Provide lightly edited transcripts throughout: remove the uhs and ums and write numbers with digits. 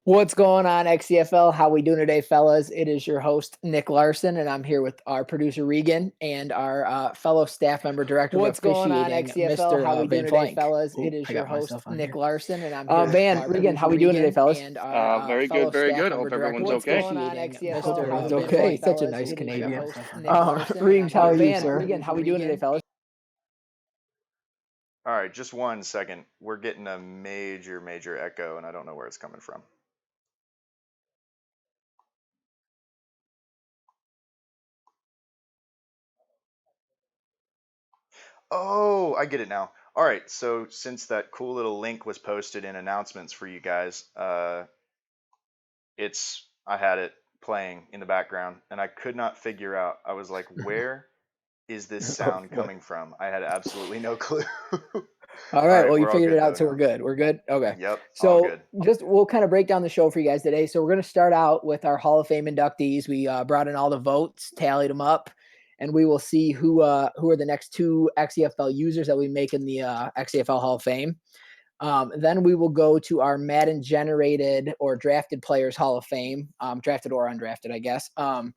What's going on, XFL? How we doing today, fellas? It is your host, Nick Larson, and I'm here with our producer, Regan, and our fellow staff member, director What's of going on, officiating, XFL? Mr. How we Van doing today, Flank. fellas? Ooh, It is I your got host, myself on Nick here. Larson, and I'm here Van, with Regan, how we doing today, fellas? and our Very fellow good, very staff good. member, Hope director everyone's of okay. What's going on, XFL? Mr. How Everyone's we doing okay. today, Such a fellas? nice It is your Canadian. host, Nick Larson, and Regan, I'm how are here you, with sir? Regan, how we doing today, fellas? All right, just 1 second. We're getting a major echo, and I don't know where it's coming from. Oh, I get it now. All right, so since that cool little link was posted in announcements for you guys, I had it playing in the background, and I could not figure out. I was like, where is this sound coming from? I had absolutely no clue. All right, well, you we're all figured good it out, though so now. we're good. We're good? Okay. Yep, all So good. we'll kind of break down the show for you guys today. So we're going to start out with our Hall of Fame inductees. We brought in all the votes, tallied them up, and we will see who are the next two XFL users that we make in the XFL Hall of Fame. Then we will go to our Madden generated or drafted players Hall of Fame, drafted or undrafted, I guess. And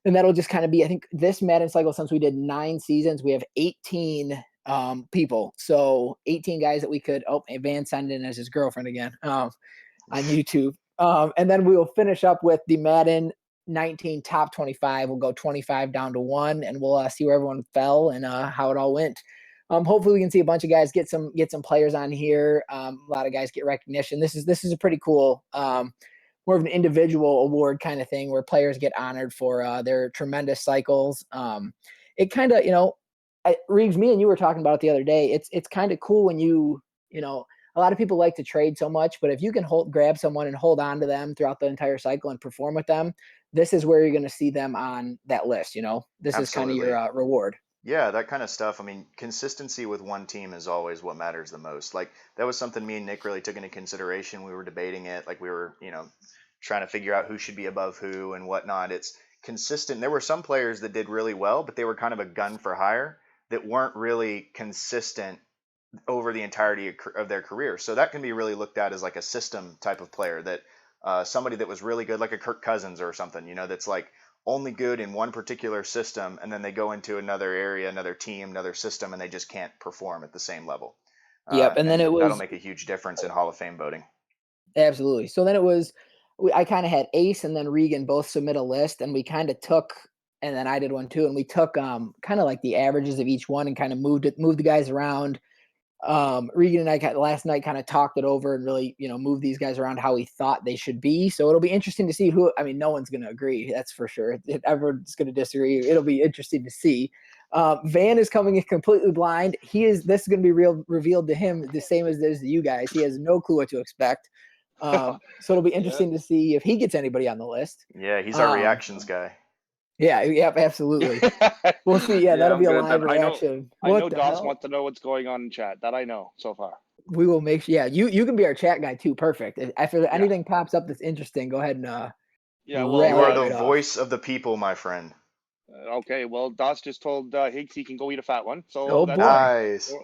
that'll just kind of be, I think this Madden cycle, since we did 9 seasons, we have 18 people. So 18 guys that we could, Van signed in as his girlfriend again on YouTube. And then we will finish up with the Madden 19 top 25. We'll go 25 down to 1, and we'll see where everyone fell and how it all went. Hopefully we can see a bunch of guys get some players on here. A lot of guys get recognition. This is a pretty cool, more of an individual award kind of thing where players get honored for their tremendous cycles. It kind of, Reeves, me and you were talking about it the other day. It's kind of cool when a lot of people like to trade so much, but if you can grab someone and hold on to them throughout the entire cycle and perform with them, this is where you're going to see them on that list. This Absolutely. is kind of your reward. Yeah, that kind of stuff. I mean, consistency with one team is always what matters the most. Like, that was something me and Nick really took into consideration. We were debating it. Like, we were, trying to figure out who should be above who and whatnot. It's consistent. There were some players that did really well, but they were kind of a gun for hire that weren't really consistent over the entirety of their career. So that can be really looked at as like a system type of player, that somebody that was really good, like a Kirk Cousins or something, that's like only good in one particular system, and then they go into another area, another team, another system, and they just can't perform at the same level. Yep, and then that'll make a huge difference in Hall of Fame voting. Absolutely. So then I kind of had Ace and then Regan both submit a list, and we kind of took, and then I did one too, and we took kind of like the averages of each one and kind of moved the guys around. Regan and I last night kind of talked it over and really, moved these guys around how we thought they should be. So it'll be interesting to see who. I mean, no one's going to agree, that's for sure. Everyone's going to disagree. It'll be interesting to see. Van is coming in completely blind. This is going to be revealed to him the same as it is to you guys. He has no clue what to expect. So it'll be interesting to see if he gets anybody on the list. Yeah, he's our reactions guy. Yeah, yep, absolutely. We'll see. Yeah, that'll be a live reaction. I know Doss wants to know what's going on in chat. That I know so far. We will make sure. Yeah, you can be our chat guy too. Perfect. If anything pops up that's interesting, go ahead and you are the voice of the people, my friend. Okay, well, Doss just told Higgs he can go eat a fat one. So oh, that's boy. Nice.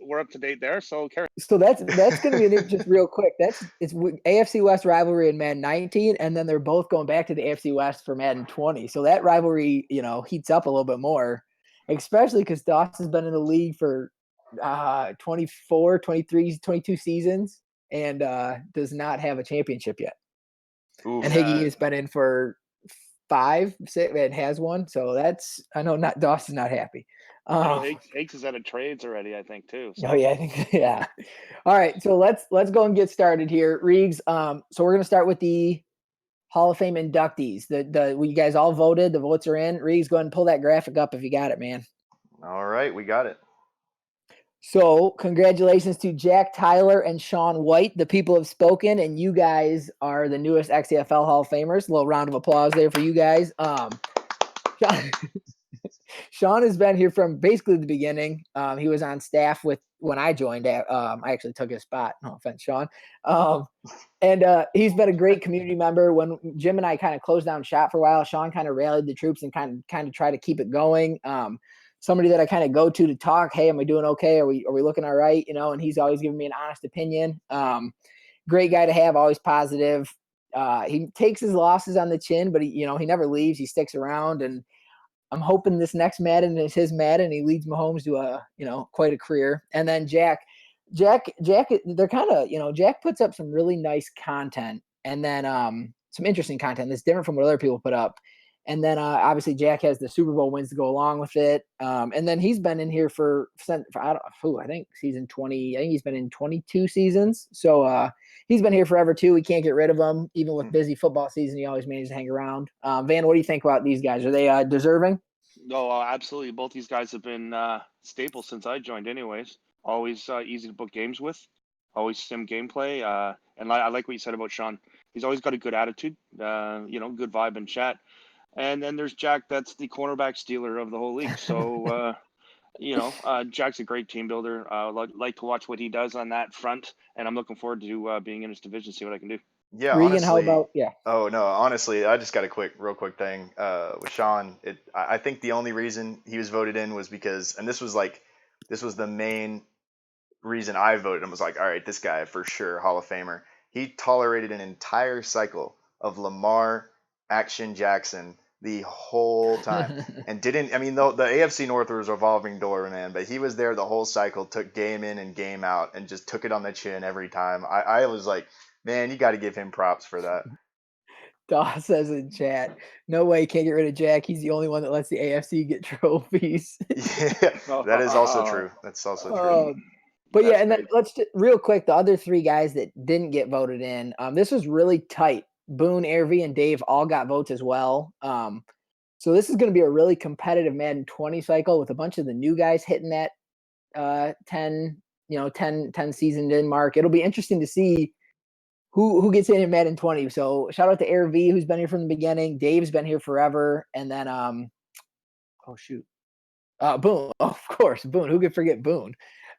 We're up to date there. So carry. So that's going to be just real quick. It's AFC West rivalry in Madden 19, and then they're both going back to the AFC West for Madden 20. So that rivalry, heats up a little bit more, especially because Doss has been in the league for 24, 23, 22 seasons and does not have a championship yet. Ooh, and Higgy has been in for 5, 6, and has one. So I know Doss is not happy. Higgs is out of trades already, I think, too. So. Oh yeah, I think yeah. All right, so let's go and get started here, Reegs. So we're gonna start with the Hall of Fame inductees. You guys all voted. The votes are in. Reegs, go ahead and pull that graphic up if you got it, man. All right, we got it. So congratulations to Jack Tyler and Sean White. The people have spoken, and you guys are the newest XFL Hall of Famers. A little round of applause there for you guys. Sean has been here from basically the beginning. He was on staff when I joined. I actually took his spot. No offense, Sean. And he's been a great community member. When Jim and I kind of closed down shop for a while, Sean kind of rallied the troops and kind of tried to keep it going. Somebody that I kind of go to talk. Hey, am I doing okay? Are we looking all right? And he's always giving me an honest opinion. great guy to have, always positive. He takes his losses on the chin, but he never leaves. He sticks around, and I'm hoping this next Madden is his Madden. He leads Mahomes to quite a career. And then Jack, they're kind of, Jack puts up some really nice content, and then some interesting content that's different from what other people put up. And then obviously Jack has the Super Bowl wins to go along with it. And then he's been in here for I think season 20. I think he's been in 22 seasons. So he's been here forever too. We can't get rid of him. Even with busy football season, he always manages to hang around. Van, what do you think about these guys? Are they deserving? No, absolutely. Both these guys have been staples since I joined anyways. Always easy to book games with. Always sim gameplay. And I like what you said about Sean. He's always got a good attitude, good vibe and chat. And then there's Jack. That's the cornerback stealer of the whole league. So, Jack's a great team builder. Like to watch what he does on that front. And I'm looking forward to being in his division, see what I can do. Yeah, Regan, honestly. how about yeah? Oh no, honestly, I just got a real quick thing with Sean. I think the only reason he was voted in was because, and this was the main reason I voted him, was like, all right, this guy for sure, Hall of Famer. He tolerated an entire cycle of Lamar Action Jackson the whole time and didn't. I mean, the AFC North was a revolving door, man, but he was there the whole cycle, took game in and game out, and just took it on the chin every time. I was like, man, you got to give him props for that. Daw says in chat, no way, can't get rid of Jack. He's the only one that lets the AFC get trophies. Yeah, that is also true. That's also true. But yeah, and then let's just, real quick, the other three guys that didn't get voted in. This was really tight. Boone, AirV, and Dave all got votes as well. So this is going to be a really competitive Madden 20 cycle with a bunch of the new guys hitting that 10 seasoned in mark. It'll be interesting to see who gets in Madden 20. So shout out to AirV, who's been here from the beginning. Dave's been here forever. And then, Boone. Oh, of course, Boone. Who could forget Boone?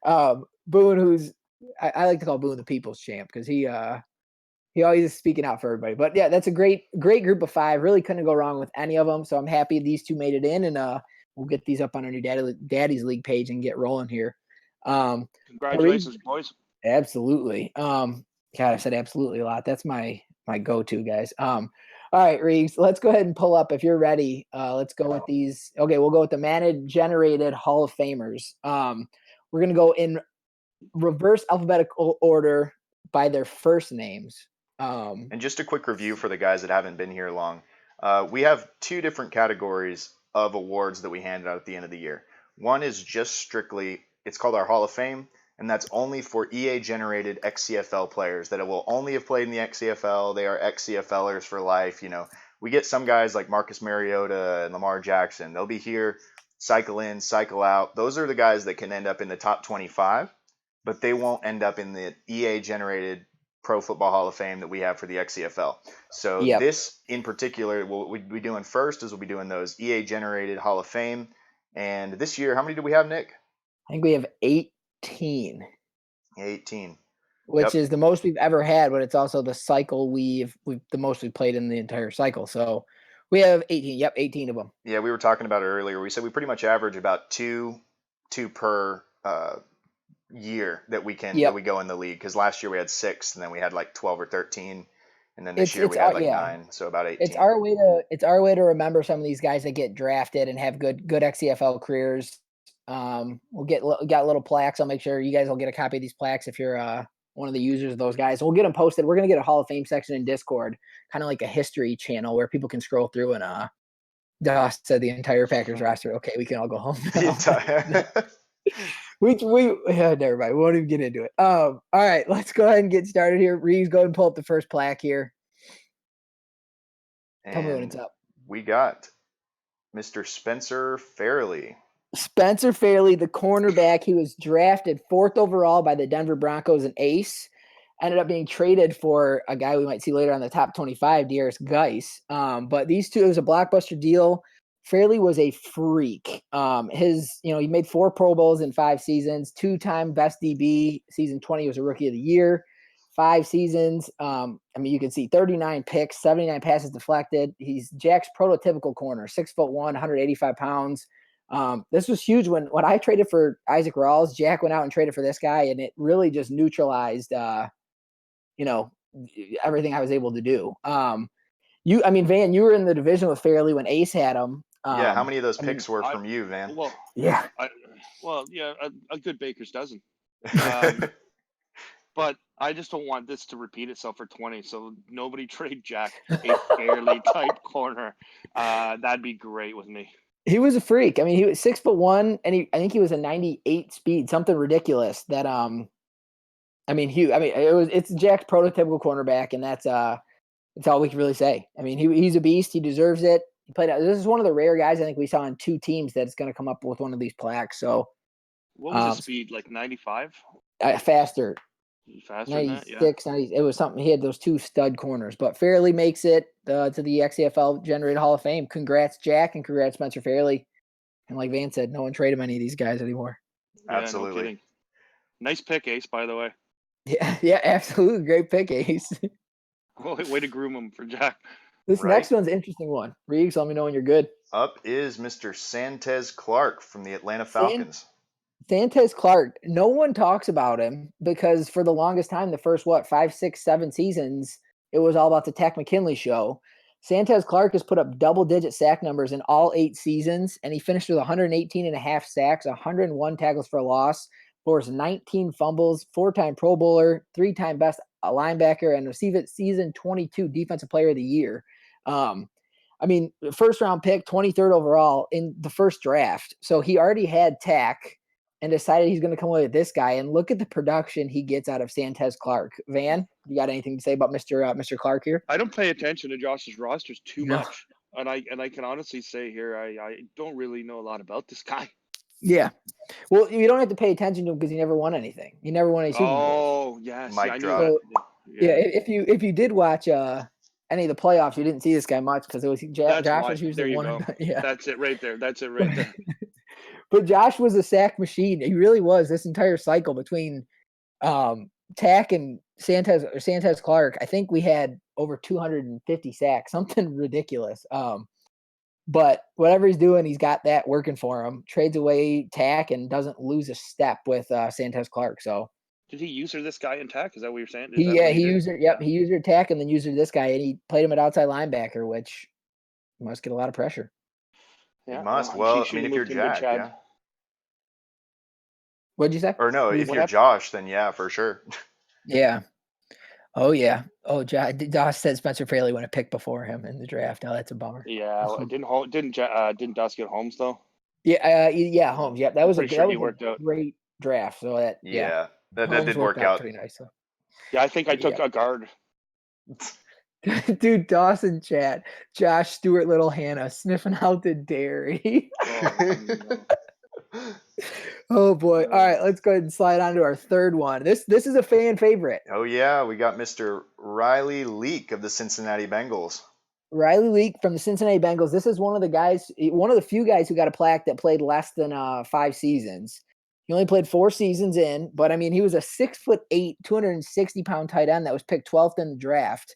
Boone, who's I like to call Boone the people's champ because he always is speaking out for everybody. But yeah, that's a great group of 5. Really couldn't go wrong with any of them. So I'm happy these two made it in, and we'll get these up on our new Daddy's League page and get rolling here. Congratulations, boys. Absolutely. God, I said absolutely a lot. That's my go-to, guys. All right, Reeves, let's go ahead and pull up if you're ready. Let's go with these. Okay, we'll go with the Madden-generated Hall of Famers. We're going to go in reverse alphabetical order by their first names. And just a quick review for the guys that haven't been here long. We have 2 different categories of awards that we hand out at the end of the year. One is just strictly, it's called our Hall of Fame, and that's only for EA-generated XCFL players that will only have played in the XCFL. They are XCFLers for life. We get some guys like Marcus Mariota and Lamar Jackson. They'll be here, cycle in, cycle out. Those are the guys that can end up in the top 25, but they won't end up in the EA-generated Pro Football Hall of Fame that we have for the XCFL. So This in particular, what we'll be doing first is we'll be doing those EA-generated Hall of Fame. And this year, how many do we have, Nick? I think we have 18. 18. Which is the most we've ever had, but it's also the cycle we've the most we played in the entire cycle. So we have 18. Yep, 18 of them. Yeah, we were talking about it earlier. We said we pretty much average about two per year that we can that we go in the league, because last year we had 6, and then we had like 12 or 13, and then this year we had like 9, so about 18. It's our way to remember some of these guys that get drafted and have good XCFL careers. We'll got little plaques. I'll make sure you guys will get a copy of these plaques if you're one of the users of those guys. We'll get them posted. We're gonna get a Hall of Fame section in Discord, kind of like a history channel where people can scroll through and Dust said the entire Packers roster. Okay, we can all go home now. Never mind. We won't even get into it. All right, let's go ahead and get started here. Reeves, go ahead and pull up the first plaque here. Tell me when it's up. We got Mr. Spencer Fairley. Spencer Fairley, the cornerback. He was drafted 4th overall by the Denver Broncos, an ace. Ended up being traded for a guy we might see later on the top 25, Darius Geis. But these two, it was a blockbuster deal. Fairley was a freak. He made 4 Pro Bowls in 5 seasons, 2-time best DB. Season 20 was a rookie of the year. 5 seasons. You can see 39 picks, 79 passes deflected. He's Jack's prototypical corner, 6'1", 185 pounds. This was huge when I traded for Isaac Rawls. Jack went out and traded for this guy, and it really just neutralized. everything I was able to do. Van, you were in the division with Fairley when Ace had him. Yeah, how many of those picks were from you, Van? Well, yeah. A good baker's dozen. But I just don't want this to repeat itself for 20. So nobody trade Jack a Fairley type corner. That'd be great with me. He was a freak. I mean, he was 6'1", and I think he was a 98 speed, something ridiculous. That it's Jack's prototypical cornerback, and that's all we can really say. I mean, he's a beast. He deserves it. He played out. This is one of the rare guys I think we saw on 2 teams that's going to come up with one of these plaques. So, what was his speed? Like 95? Faster. Faster than that, 96, 90, it was something. He had those 2 stud corners, but Fairley makes it to the XFL Generated Hall of Fame. Congrats, Jack, and congrats, Spencer Fairley. And like Van said, no one traded any of these guys anymore. Absolutely. No nice pick, Ace, by the way. Yeah, absolutely. Great pick, Ace. Way to groom him for Jack. This next one's an interesting one. Reeves, let me know when you're good. Up is Mr. Santez Clark from the Atlanta Falcons. Santez Clark, no one talks about him because for the longest time, the first, 5, 6, 7 seasons, it was all about the Tech McKinley show. Santez Clark has put up double-digit sack numbers in all 8 seasons, and he finished with 118.5 sacks, 101 tackles for a loss, forced 19 fumbles, 4-time Pro Bowler, 3-time best linebacker, and received season 22 Defensive Player of the Year. First-round pick, 23rd overall in the first draft. So he already had Tech and decided he's going to come away with this guy. And look at the production he gets out of Santez Clark. Van, you got anything to say about Mr. Clark here? I don't pay attention to Josh's rosters too much, and I can honestly say here I don't really know a lot about this guy. Yeah, well, you don't have to pay attention to him because he never won anything. He never won any Super Bowls. Oh yes, Mic drop. So, if you did watch any of the playoffs, you didn't see this guy much because it was Josh was usually one. Yeah, that's it right there. But Josh was a sack machine. He really was this entire cycle between Tack and Santez Clark. I think we had over 250 sacks, something ridiculous. But whatever he's doing, he's got that working for him. Trades away Tack and doesn't lose a step with Santez Clark. So did he user this guy in Tack? Is that what you're saying? He used it. Yep, he used Tack and then used this guy, and he played him at outside linebacker, which must get a lot of pressure. Yeah, must. Well, I mean, if you're Jack, yeah. What'd you say? Or no, if you're Josh, then yeah, for sure. Yeah. Oh yeah. Oh, Josh said Spencer Fairley went a pick before him in the draft. Oh, that's a bummer. Yeah. Didn't Dust get Holmes though? Yeah. Holmes. Yep. That was a great draft. So that that did work out pretty nicely. Yeah, I think I took a guard. Dude, Dawson chat. Josh Stewart, Little Hannah sniffing out the dairy. Oh boy. All right, let's go ahead and slide on to our third one. This is a fan favorite. Oh yeah, we got Mr. Riley Leake of the Cincinnati Bengals. Riley Leake from the Cincinnati Bengals. This is one of the few guys who got a plaque that played less than 5 seasons. He only played 4 seasons in, but I mean, he was a 6'8", 260-pound tight end that was picked 12th in the draft.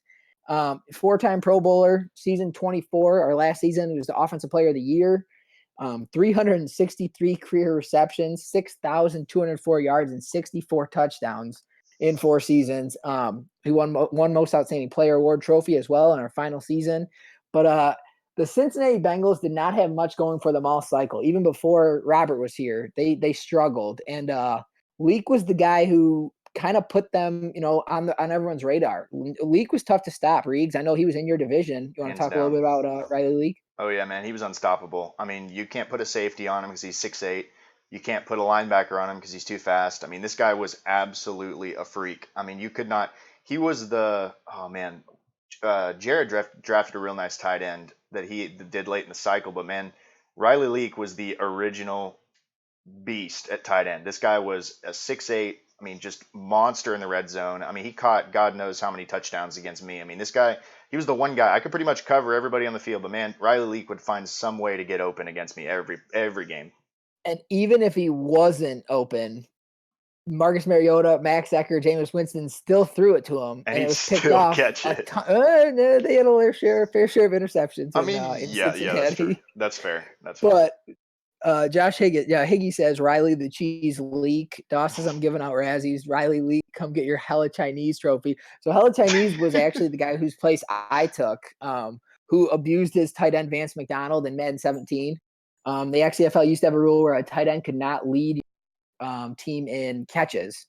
4-time Pro Bowler, season 24, or last season, he was the Offensive Player of the Year. 363 career receptions, 6,204 yards, and 64 touchdowns in 4 seasons. He won Most Outstanding Player Award trophy as well in our final season. But the Cincinnati Bengals did not have much going for them all cycle. Even before Robert was here, they struggled. And Leake was the guy who kind of put them, on everyone's radar. Leake was tough to stop. Reegs, I know he was in your division. You want to talk a little bit about Riley Leake? Oh yeah, man, he was unstoppable. I mean, you can't put a safety on him because he's 6'8". You can't put a linebacker on him because he's too fast. I mean, this guy was absolutely a freak. I mean, you could not. He was Jared drafted a real nice tight end that he did late in the cycle, but man, Riley Leake was the original beast at tight end. This guy was a 6'8". I mean, just monster in the red zone. I mean, he caught God knows how many touchdowns against me. I mean, this guy, he was the one guy. I could pretty much cover everybody on the field, but man, Riley Leake would find some way to get open against me every game. And even if he wasn't open, Marcus Mariota, Max Ecker, Jameis Winston still threw it to him, and it was picked off. Catch it. They had a fair share of interceptions. I mean, yeah, that's true. That's fair. But Josh Higgins, Higgy says Riley the cheese leak. Doss says I'm giving out Razzies. Riley Leak, come get your Hella Chinese trophy. So Hella Chinese was actually the guy whose place I took, who abused his tight end Vance McDonald in Madden 17. The XFL used to have a rule where a tight end could not lead team in catches.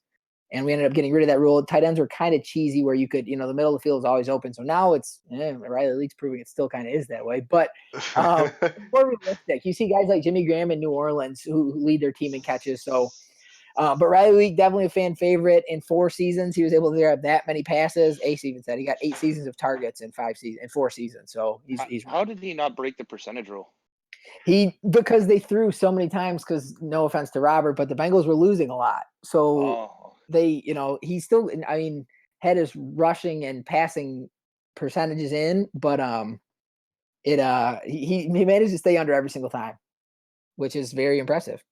And we ended up getting rid of that rule. Tight ends were kind of cheesy where you could, the middle of the field is always open. So now it's, Riley Leak's proving it still kind of is that way. But more realistic. You see guys like Jimmy Graham in New Orleans who lead their team in catches. So, but Riley Leak, definitely a fan favorite. In 4 seasons, he was able to grab that many passes. Ace even said he got 8 seasons of targets in 4 seasons. So he's how did he not break the percentage rule? Because they threw so many times, because no offense to Robert, but the Bengals were losing a lot. So they, he still, had his rushing and passing percentages in, but he managed to stay under every single time, which is very impressive.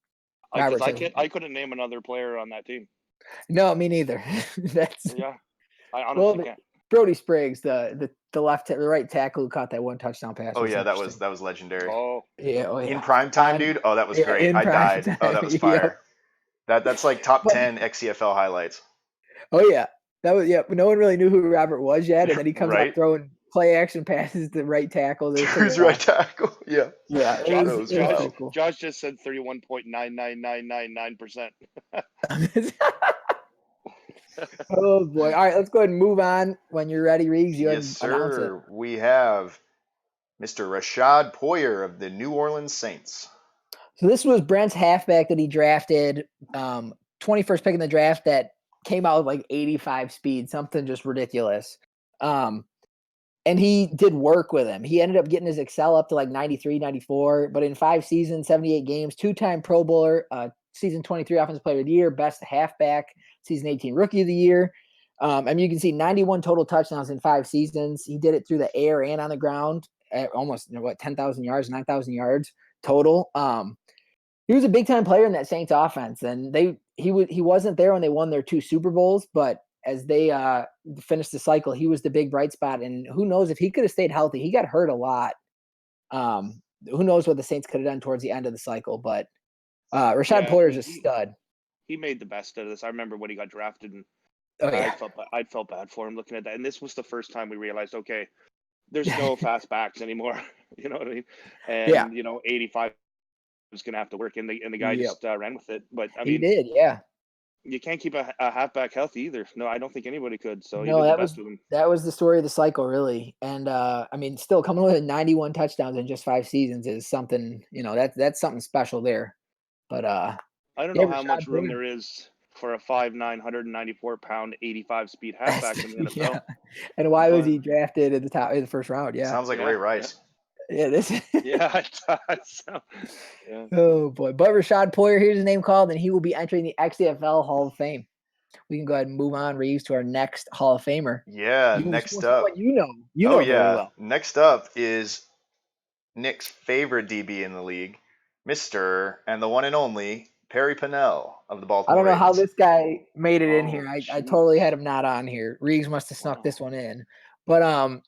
I couldn't name another player on that team. No, me neither. I honestly can't. Brody Spriggs, the right tackle who caught that 1 touchdown pass. Oh yeah, that was legendary. Oh yeah. In prime time, dude. Oh, that was great. I died. Time. Oh, that was fire. That's like top 10 XCFL highlights. Oh yeah, that was But no one really knew who Robert was yet, and then he comes out throwing play action passes to right tackle. Who's right tackle? Yeah. Yeah. Josh just said 31.99999%. Oh boy! All right, let's go ahead and move on. When you're ready, Reeves, yes, sir. We have Mr. Rashad Poyer of the New Orleans Saints. So this was Brent's halfback that he drafted, 21st pick in the draft, that came out with like 85 speed, something just ridiculous. And he did work with him. He ended up getting his Excel up to like 93, 94, but in 5 seasons, 78 games, 2-time Pro Bowler, season 23 Offensive Player of the Year, best halfback, season 18 Rookie of the Year. You can see 91 total touchdowns in 5 seasons. He did it through the air and on the ground at almost 10,000 yards, 9,000 yards total. He was a big time player in that Saints offense, and he wasn't there when they won their 2 Super Bowls, but as they finished the cycle, he was the big bright spot. And who knows if he could have stayed healthy? He got hurt a lot. Who knows what the Saints could have done towards the end of the cycle? But Rashad Poyer is a stud. He made the best out of this. I remember when he got drafted, and I felt bad for him looking at that. And this was the first time we realized, okay, there's no fast backs anymore. You know what I mean? And 85 was going to have to work, and the guy just ran with it. But I mean, he did, yeah. You can't keep a halfback healthy either. No, I don't think anybody could. So no, that was the story of the cycle, really. And still coming with 91 touchdowns in just 5 seasons is something. That's something special there. But I don't know how much room there is for a 5'9", 194-pound, 85 speed halfback in the NFL. Yeah. And why was he drafted at the top of the first round? Yeah, sounds like Ray Rice. Yeah, I thought so. Yeah. Oh boy! But Rashad Poyer, here's his name called, and he will be entering the XFL Hall of Fame. We can go ahead and move on, Reeves, to our next Hall of Famer. Yeah, next up. You know very well. Next up is Nick's favorite DB in the league, Mr. and the one and only Perry Pennell of the Baltimore Ravens. How this guy made it in here. I totally had him not on here. Reeves must have snuck this one in. But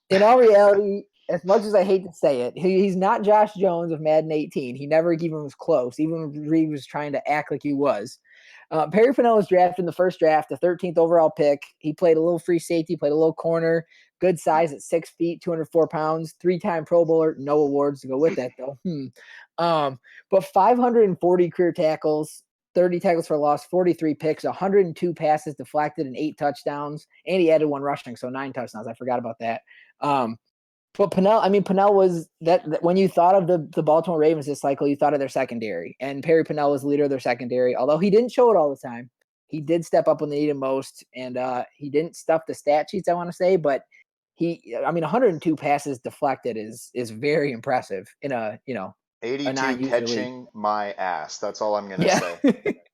in all reality, as much as I hate to say it, he's not Josh Jones of Madden 18. He never even was close, even when Reeves was trying to act like he was. Perry Pennell was drafted in the first draft, the 13th overall pick. He played a little free safety, played a little corner, good size at 6 feet, 204 pounds, 3-time Pro Bowler, no awards to go with that, though. But 540 career tackles, 30 tackles for loss, 43 picks, 102 passes deflected, and 8 touchdowns. And he added 1 rushing, so 9 touchdowns. I forgot about that. But Pennell was that when you thought of the Baltimore Ravens this cycle, you thought of their secondary. And Perry Pennell was the leader of their secondary. Although he didn't show it all the time, he did step up when they needed most. And he didn't stuff the stat sheets, I want to say. But 102 passes deflected is very impressive in 82 catching my ass. That's all I'm going to say.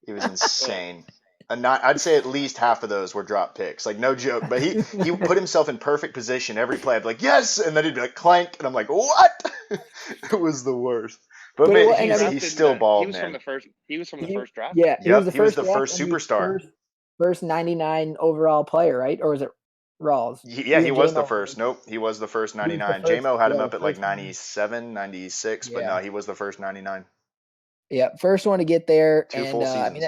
He was insane. I'd say at least half of those were drop picks, like no joke. But he put himself in perfect position every play. I'd be like, yes, and then he'd be like clank, and I'm like, what? It was the worst. But man, he's still balled, man. He was from the first draft. Yeah, he was the first superstar, first 99 overall player, right? Or was it Rawls? He was the first. Nope, he was the first 99. J-Mo had him up at like 97, 96, but no, he was the first 99. Yeah, first one to get there. Two and full seasons. I mean,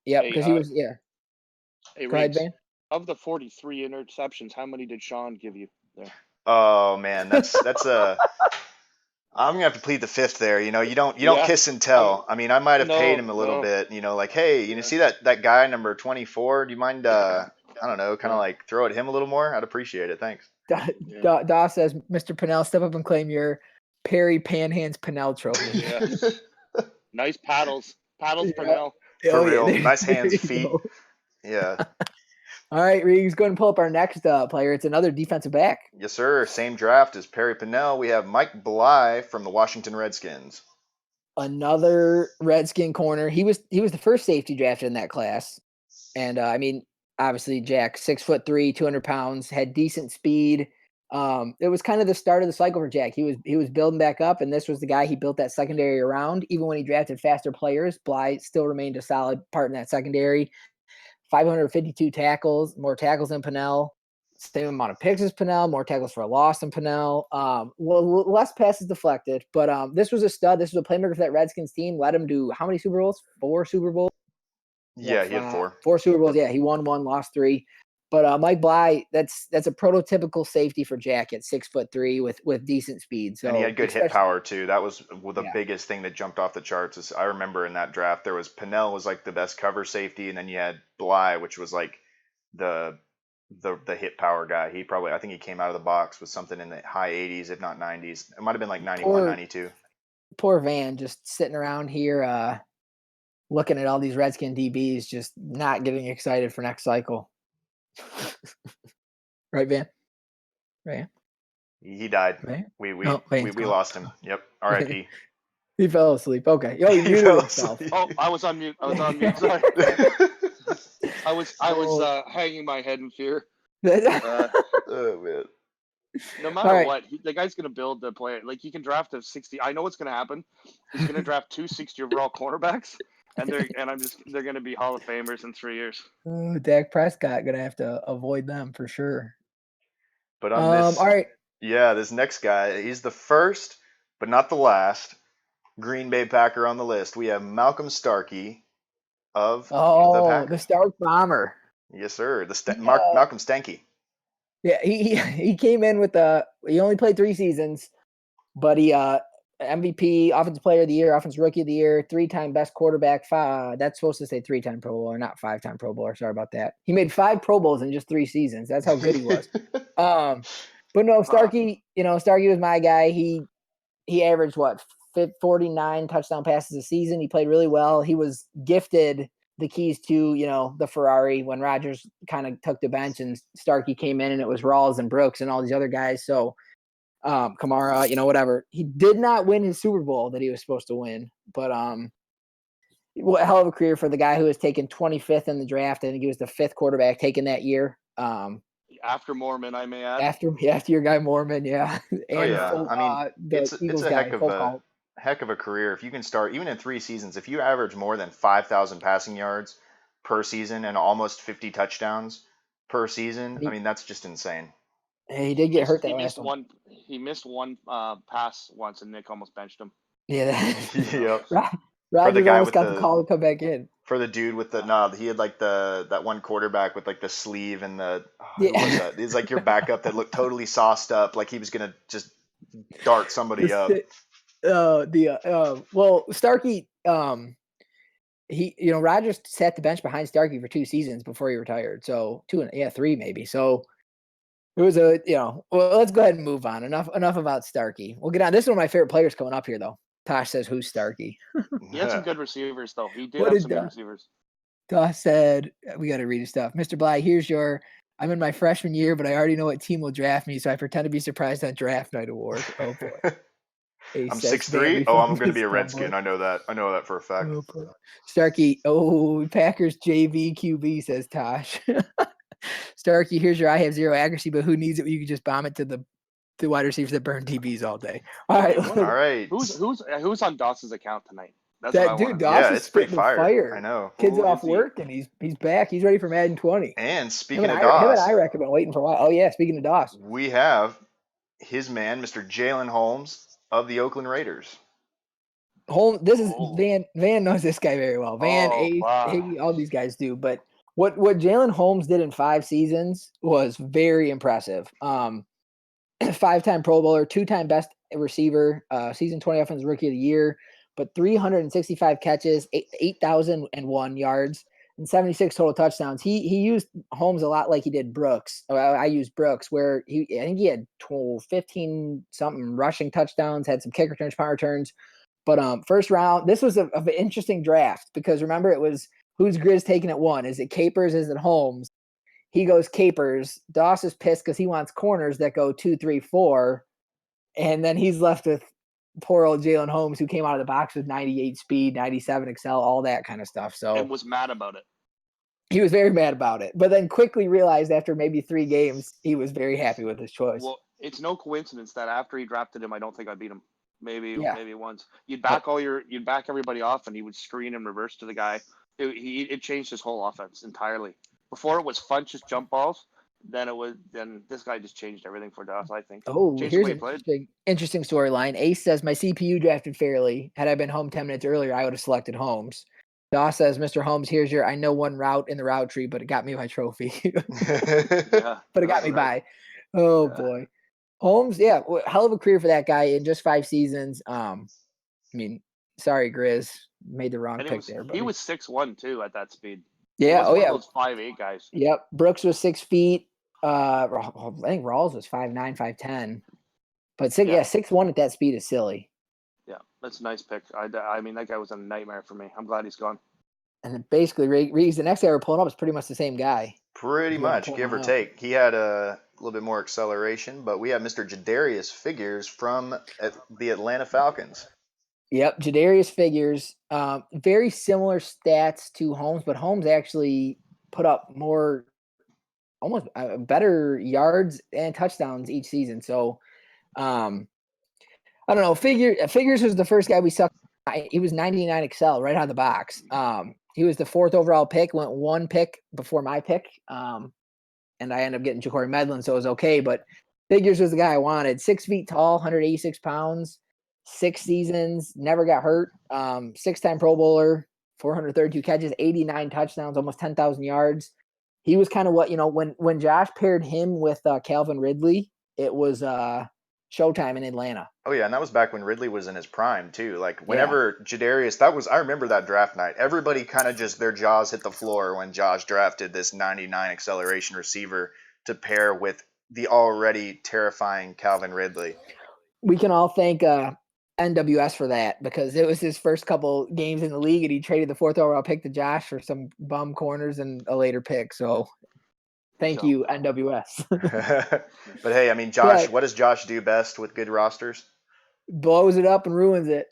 yeah, because he was Hey, Go ahead, Riggs, Van. of the 43 interceptions, how many did Sean give you there? Oh man, that's a. I'm gonna have to plead the fifth there. You don't Yeah. kiss and tell. I mean, I might have paid him a little No. bit. Like, hey, see that guy number 24? Do you mind? I don't know, kind of like throw at him a little more. I'd appreciate it. Thanks. Doss says, Mr. Pennell, step up and claim your Perry Panhands Pennell trophy. Yeah. Nice paddles, Yeah. Pennell. For real. there- Nice there hands, you feet. go. Yeah. All right, Reeves, go ahead and pull up our next player. It's another defensive back. Yes, sir. Same draft as Perry Pennell. We have Mike Bly from the Washington Redskins. Another Redskin corner. He was the first safety drafted in that class. And I mean, obviously Jack, 6'3", 200 pounds, had decent speed. It was kind of the start of the cycle for Jack. He was building back up, and this was the guy he built that secondary around. Even when he drafted faster players, Bly still remained a solid part in that secondary. 552 tackles, more tackles than Pennell. Same amount of picks as Pennell, more tackles for a loss than Pennell. Less passes deflected, but this was a stud. This was a playmaker for that Redskins team. Let him do how many Super Bowls? 4 Super Bowls. Yeah, he had 4. 4 Super Bowls. Yeah, he won 1, lost 3. But Mike Bly, that's a prototypical safety for Jack at 6'3" with decent speed. So and he had good hit power too. That was the biggest thing that jumped off the charts. Is I remember in that draft there was Pennell was like the best cover safety, and then you had Bly, which was like the hit power guy. I think he came out of the box with something in the high 80s, if not 90s. It might have been like 91, 92. Poor Van just sitting around here looking at all these Redskin DBs, just not getting excited for next cycle. Right, Van? Right. He died. Right? We Van's lost him. Yep. R.I.P. He fell asleep. Okay. Oh, he muted himself. Oh, I was on mute. Sorry. I was hanging my head in fear. Oh man. No matter what, the guy's going to build the player. Like, he can draft a 60. I know what's going to happen. He's going to draft 2 60 overall cornerbacks, and they're going to be Hall of Famers in 3 years. Oh, Dak Prescott going to have to avoid them for sure. But on this, all right. Yeah, this next guy, he's the first, but not the last Green Bay Packer on the list. We have Malcolm Starkey of the Packers. The Stark Bomber. Yes, sir. Malcolm Stanky. Yeah, he came in with he only played 3 seasons, but he MVP, Offensive Player of the Year, Offensive Rookie of the Year, 3-time best quarterback. That's supposed to say 3-time Pro Bowler, not 5-time Pro Bowler. Sorry about that. He made 5 Pro Bowls in just 3 seasons. That's how good he was. But no, Starkey. Starkey was my guy. He averaged 49 touchdown passes a season. He played really well. He was gifted the keys to, the Ferrari when Rodgers kind of took the bench and Starkey came in, and it was Rawls and Brooks and all these other guys. So Kamara, whatever. He did not win his Super Bowl that he was supposed to win, but a hell of a career for the guy who was taken 25th in the draft. I think he was the 5th quarterback taken that year. After Mormon, I may add. After your guy Mormon, yeah. And it's a heck of a career. If you can start even in 3 seasons, if you average more than 5,000 passing yards per season and almost 50 touchdowns per season, I mean that's just insane. He did get hurt that last one. He missed one pass once, and Nick almost benched him. Yeah. Yep. Rodgers almost got the call to come back in. For the dude with he had like that one quarterback with like the sleeve and who was that? He's like your backup that looked totally sauced up, like he was gonna just dart somebody up. Starkey, Rodgers sat the bench behind Starkey for 2 seasons before he retired. So 3 maybe. So it was let's go ahead and move on. Enough about Starkey. We'll get on. This is one of my favorite players coming up here though. Tosh says, who's Starkey? He had some good receivers, though. He did have some good receivers. Tosh said, we got to read his stuff. Mr. Bly, I'm in my freshman year, but I already know what team will draft me, so I pretend to be surprised on draft night award. Oh, boy. I'm 6'3"? Oh, I'm going to be a Redskin. I know that for a fact. Starkey, Packers JV QB, says Tosh. Starkey, here's your I have 0 accuracy, but who needs it when you can just bomb it to the wide receivers that burn DBs all day. All right. Who's on Doss's account tonight? That's that dude, Doss is spitting fire. I know. Kid's off work and he's back. He's ready for Madden 20. And speaking of Doss, him and I recommend waiting for a while. Oh yeah, speaking of Doss, we have his man, Mr. Jalen Holmes of the Oakland Raiders. Holmes. This is Oh. Van knows this guy very well. Van, Oh, Ace, wow. Higgy, all these guys do. But what Jalen Holmes did in 5 seasons was very impressive. 5-time Pro Bowler, 2-time best receiver, season 20 offensive rookie of the year, but 365 catches, 8,001 yards, and 76 total touchdowns. He used Holmes a lot like he did Brooks. I used Brooks, where I think he had 15 something rushing touchdowns, had some kick returns, punt returns. But first round, this was an interesting draft because remember it was who's Grizz taking at 1? Is it Capers? Is it Holmes? He goes Capers. Doss is pissed because he wants corners that go 2, 3, 4. And then he's left with poor old Jalen Holmes, who came out of the box with 98 speed, 97 excel, all that kind of stuff. So And was mad about it. he was very mad about it, but then quickly realized after maybe 3 games, he was very happy with his choice. Well, it's no coincidence that after he drafted him, I don't think I beat him. Maybe once. You'd back everybody off, and he would screen and reverse to the guy. It changed his whole offense entirely. Before it was fun, just jump balls. Then this guy just changed everything for us, I think. Oh, Changed here's the way an he played. interesting storyline. Ace says, my CPU drafted Fairley. Had I been home 10 minutes earlier, I would have selected Holmes. Doss says, Mr. Holmes, here's your, I know one route in the route tree, but it got me my trophy. Yeah, but it got me by. Oh, boy. Holmes, yeah, hell of a career for that guy in just 5 seasons. I mean, sorry, Grizz. Made the wrong pick there. Buddy. He was 6'1", too, at that speed. Yeah, one of those 5'8" guys. Yep, Brooks was 6 feet. I think Rawls was 5'9", 5'10". But 6'1" at that speed is silly. Yeah, that's a nice pick. I mean, that guy was a nightmare for me. I'm glad he's gone. And basically, Reeves, the next guy we're pulling up is pretty much the same guy. Pretty much, give or take. He had a little bit more acceleration, but we have Mr. Darius Figures from the Atlanta Falcons. Yep, Darius Figures. Very similar stats to Holmes, but Holmes actually put up more, almost better yards and touchdowns each season. So, I don't know. Figures was the first guy we sucked. He was 99 excel right out of the box. He was the 4th overall pick, went 1 pick before my pick. And I ended up getting Ja'Cory Medlen, so it was okay. But Figures was the guy I wanted. 6 feet tall, 186 pounds, 6 seasons, never got hurt. 6-time Pro Bowler, 432 catches, 89 touchdowns, almost 10,000 yards. He was kind of what, when Josh paired him with Calvin Ridley, it was showtime in Atlanta. Oh yeah, and that was back when Ridley was in his prime too. Like whenever Jadarius, I remember that draft night. Everybody kind of just their jaws hit the floor when Josh drafted this 99 acceleration receiver to pair with the already terrifying Calvin Ridley. We can all thank NWS for that because it was his first couple games in the league and he traded the 4th overall pick to Josh for some bum corners and a later pick. So thank you, NWS. But hey, I mean, Josh, what does Josh do best with good rosters? Blows it up and ruins it.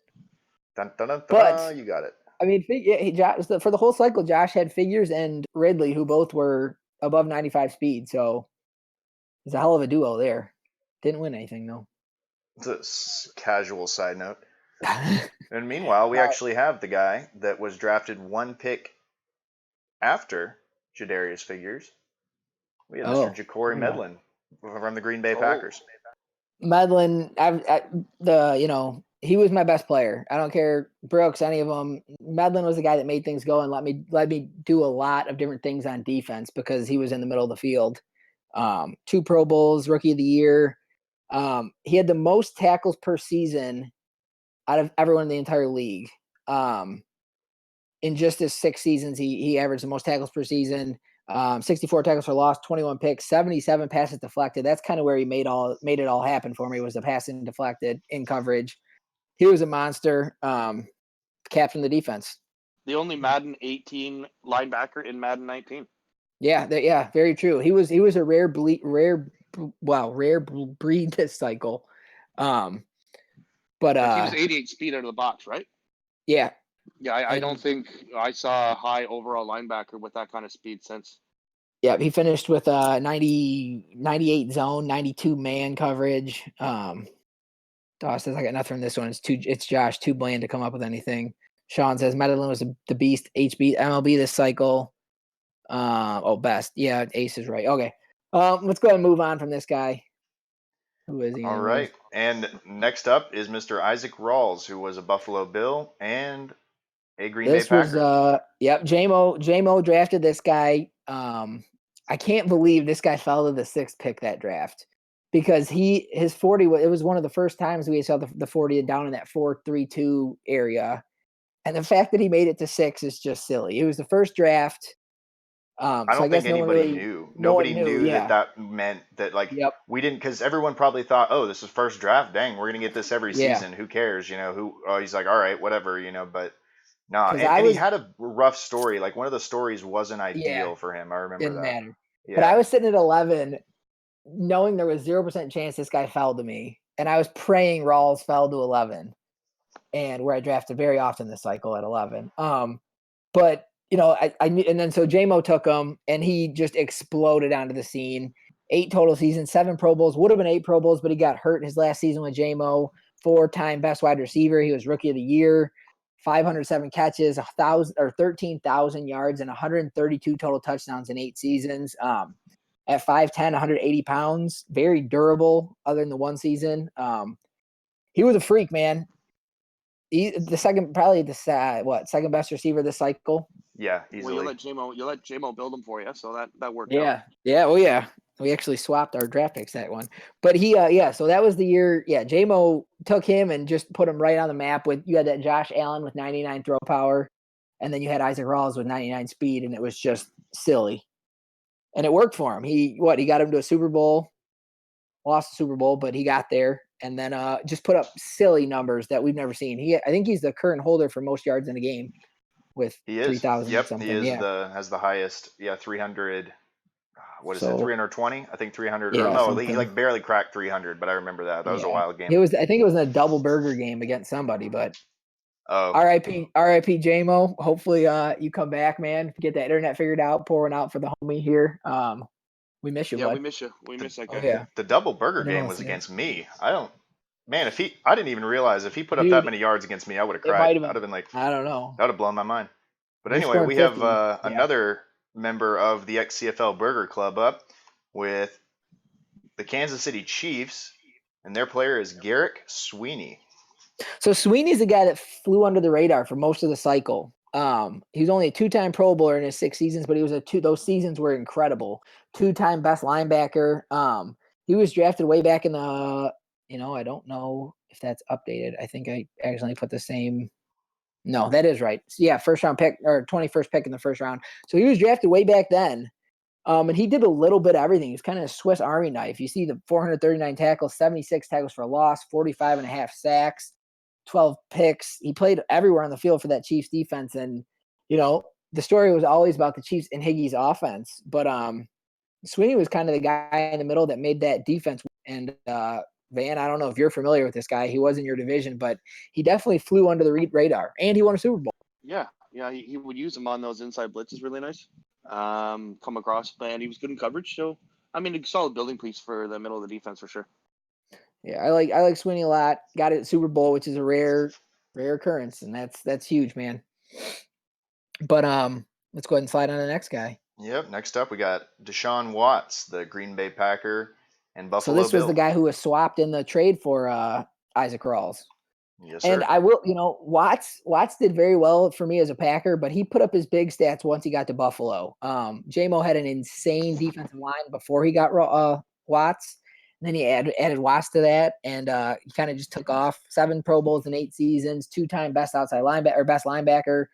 Dun, dun, dun, dun, but you got it. I mean, for the whole cycle, Josh had Figures and Ridley, who both were above 95 speed. So it's a hell of a duo there. Didn't win anything though. It's a casual side note. And meanwhile, we actually have the guy that was drafted 1 pick after Jadarius Figures. We have Mr. Ja'Cory Medlen from the Green Bay Packers. Medlen, he was my best player. I don't care Brooks, any of them. Medlen was the guy that made things go and let me do a lot of different things on defense because he was in the middle of the field. 2 Pro Bowls, Rookie of the Year. He had the most tackles per season out of everyone in the entire league. In just his 6 seasons, he averaged the most tackles per season. 64 tackles for loss, 21 picks, 77 passes deflected. That's kind of where he made it all happen for me, was the passing deflected in coverage. He was a monster. Captain the defense. The only Madden 18 linebacker in Madden 19. Yeah, very true. He was a rare breed this cycle. But he was 88 speed out of the box, right? Yeah. Yeah, I don't think I saw a high overall linebacker with that kind of speed since. Yeah, he finished with 98 zone, 92 man coverage. Doss says, I got nothing from this one. It's Josh, too bland to come up with anything. Sean says, Medlen was the beast, MLB this cycle. Best. Yeah, Ace is right. Okay. Let's go ahead and move on from this guy. Who is he? All anyways? right. And next up is Mr. Isaac Rawls, who was a Buffalo Bill and a Green Bay Packer. This was J-Mo drafted this guy. I can't believe this guy fell to the 6th pick that draft because his 40 it was one of the first times we saw the 40 down in that 4-3-2 area. And the fact that he made it to 6 is just silly. It was the first draft. I don't think anybody knew. Nobody knew that meant that, like, we didn't, because everyone probably thought, oh, this is first draft. Dang, we're going to get this every season. Who cares? He's like, all right, whatever, but no. And he had a rough story. Like, one of the stories wasn't ideal for him. I remember didn't that. matter. Yeah. But I was sitting at 11 knowing there was 0% chance this guy fell to me. And I was praying Rawls fell to 11. And where I drafted very often this cycle at 11. But I knew, and then so J-Mo took him, and he just exploded onto the scene. 8 total seasons, 7 Pro Bowls, would have been 8 Pro Bowls, but he got hurt in his last season with J-Mo. 4-time best wide receiver. He was rookie of the year. 507 catches, 13,000 yards, and 132 total touchdowns in 8 seasons. At 5'10", 180 pounds, very durable. Other than the one season, he was a freak, man. The second best receiver this cycle. Yeah, easily. Well, you let J-Mo build him for you, so that worked out. Yeah. We actually swapped our draft picks that one. But so that was the year. Yeah, J-Mo took him and just put him right on the map. You had that Josh Allen with 99 throw power, and then you had Isaac Rawls with 99 speed, and it was just silly. And it worked for him. He got him to a Super Bowl, lost the Super Bowl, but he got there. And then just put up silly numbers that we've never seen. I think he's the current holder for most yards in a game with 3,000 something. He is has the highest. 300. What is it? 320? I think 300. He like barely cracked 300, but I remember that. That was a wild game. I think it was in a double burger game against somebody, but R.I.P. J-Mo. Hopefully you come back, man. Get that internet figured out, pouring out for the homie here. We miss you, bud. Yeah, we miss you. We miss that guy. Yeah. The double burger game was against me. I didn't even realize if he put up that many yards against me, I would have cried. I'd have been like, I don't know. That would have blown my mind. But anyway, we have another member of the XCFL Burger Club up with the Kansas City Chiefs, and their player is Garrick Sweeney. So Sweeney's the guy that flew under the radar for most of the cycle. He was only a 2-time Pro Bowler in his 6 seasons, but he was those seasons were incredible. 2-time best linebacker. He was drafted way back in the, I don't know if that's updated. I think I accidentally put the same. No, that is right. So, first round pick or 21st pick in the first round. So he was drafted way back then. And he did a little bit of everything. He was kind of a Swiss Army knife. You see the 439 tackles, 76 tackles for a loss, 45.5 sacks. 12 picks. He played everywhere on the field for that Chiefs defense. And, the story was always about the Chiefs and Higgy's offense. But Sweeney was kind of the guy in the middle that made that defense. And Van, I don't know if you're familiar with this guy. He was in your division, but he definitely flew under the radar. And he won a Super Bowl. Yeah, he would use him on those inside blitzes really nice. Come across, and he was good in coverage. So, a solid building piece for the middle of the defense for sure. Yeah, I like Sweeney a lot. Got it at Super Bowl, which is a rare occurrence, and that's huge, man. But let's go ahead and slide on to the next guy. Yep. Next up, we got DeSean Watts, the Green Bay Packer and Buffalo Bill. So this was the guy who was swapped in the trade for Isaac Rawls. Yes, sir. And I will, Watts did very well for me as a Packer, but he put up his big stats once he got to Buffalo. J-Mo had an insane defensive line before he got Watts. And then he added Watts to that, and he kind of just took off. 7 Pro Bowls in 8 seasons, 2-time best outside linebacker or best linebacker,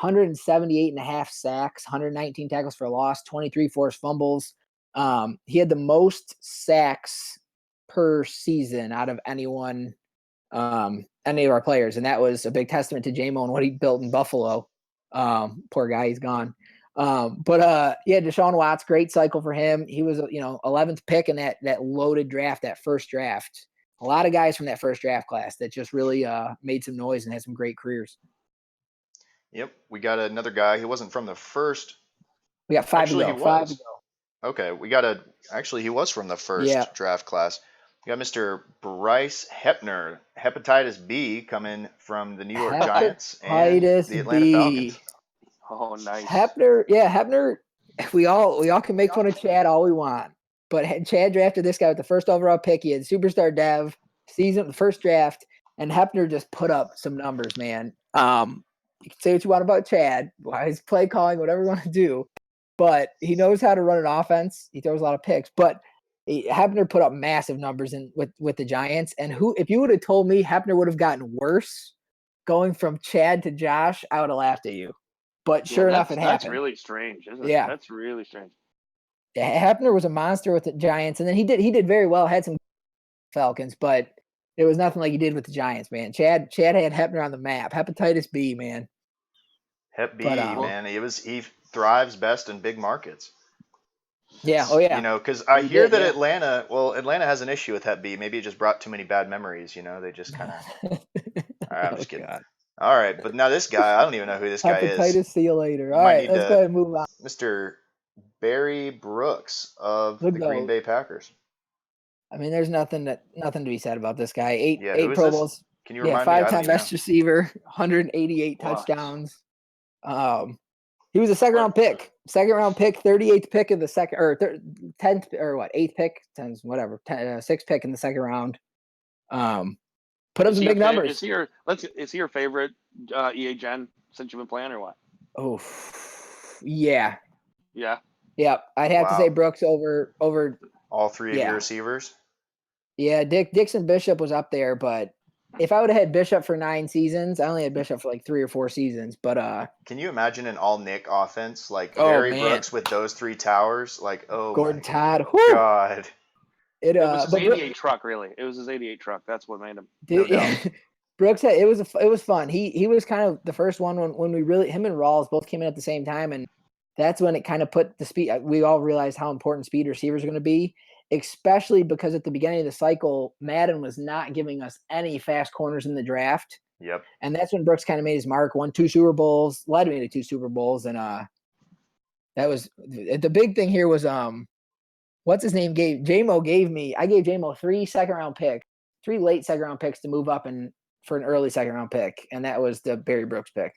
178.5 sacks, 119 tackles for a loss, 23 forced fumbles. He had the most sacks per season out of any of our players, and that was a big testament to J-Mo and what he built in Buffalo. Poor guy, he's gone. DeSean Watts, great cycle for him. He was, 11th pick in that loaded draft, that first draft. A lot of guys from that first draft class that just really made some noise and had some great careers. Yep, we got another guy. He wasn't from the first. We got 5 Actually, to go. He 5 was. to go. Okay, Actually, he was from the first draft class. We got Mr. Bryce Hepner, hepatitis B, coming from the New York Giants and the Atlanta Falcons. Oh, nice. Hepner. We all can make fun of Chad all we want. But Chad drafted this guy with the first overall pick. He had superstar dev season, the first draft, and Hepner just put up some numbers, man. You can say what you want about Chad, his play calling, whatever you want to do, but he knows how to run an offense. He throws a lot of picks, but Hepner put up massive numbers with the Giants. And if you would have told me Hepner would have gotten worse going from Chad to Josh, I would have laughed at you. But sure enough, it happened. That's really strange, isn't it? Yeah. That's really strange. Hepner was a monster with the Giants, and then he did very well, had some Falcons, but it was nothing like he did with the Giants, man. Chad had Hepner on the map. Hepatitis B, man. Hep B, man. He thrives best in big markets. Yeah. Oh, yeah. You know, because I hear that Atlanta has an issue with Hep B. Maybe it just brought too many bad memories. You know, they just kind of. All right, I'm just kidding. God. All right, but now this guy, I don't even know who this guy is. Hepatitis, see you later. All right, let's go ahead and move on. Mr. Barry Brooks of the Green Bay Packers. I mean, there's nothing to be said about this guy. Eight Pro Bowls. Can you remind me? 5-time best receiver, 188 touchdowns. He was a second-round pick. 38th pick of the second, or 10th, or what? 8th pick, 10th, whatever. 6th pick in the second round. Put up some big numbers. Is he your favorite EA Gen since you've been playing, or what? Oh, yeah. Yeah. Yep. I'd have to say Brooks over all three of your receivers. Yeah, Dixon Bishop was up there, but if I would have had Bishop for 9 seasons, I only had Bishop for like 3 or 4 seasons. But can you imagine an all Nick offense like Barry Brooks with those 3 towers? Like, Gordon Todd. God. It was his 88 truck, really. It was his 88 truck. That's what made him. Brooks had, it was fun. He was kind of the first one when we really, him and Rawls both came in at the same time, and that's when it kind of put the speed. We all realized how important speed receivers are going to be, especially because at the beginning of the cycle, Madden was not giving us any fast corners in the draft. Yep. And that's when Brooks kind of made his mark, won 2 Super Bowls, led me to 2 Super Bowls. And that was the big thing here was, what's his name? I gave J-Mo 3 second-round picks, 3 late second-round picks to move up for an early second-round pick. And that was the Barry Brooks pick.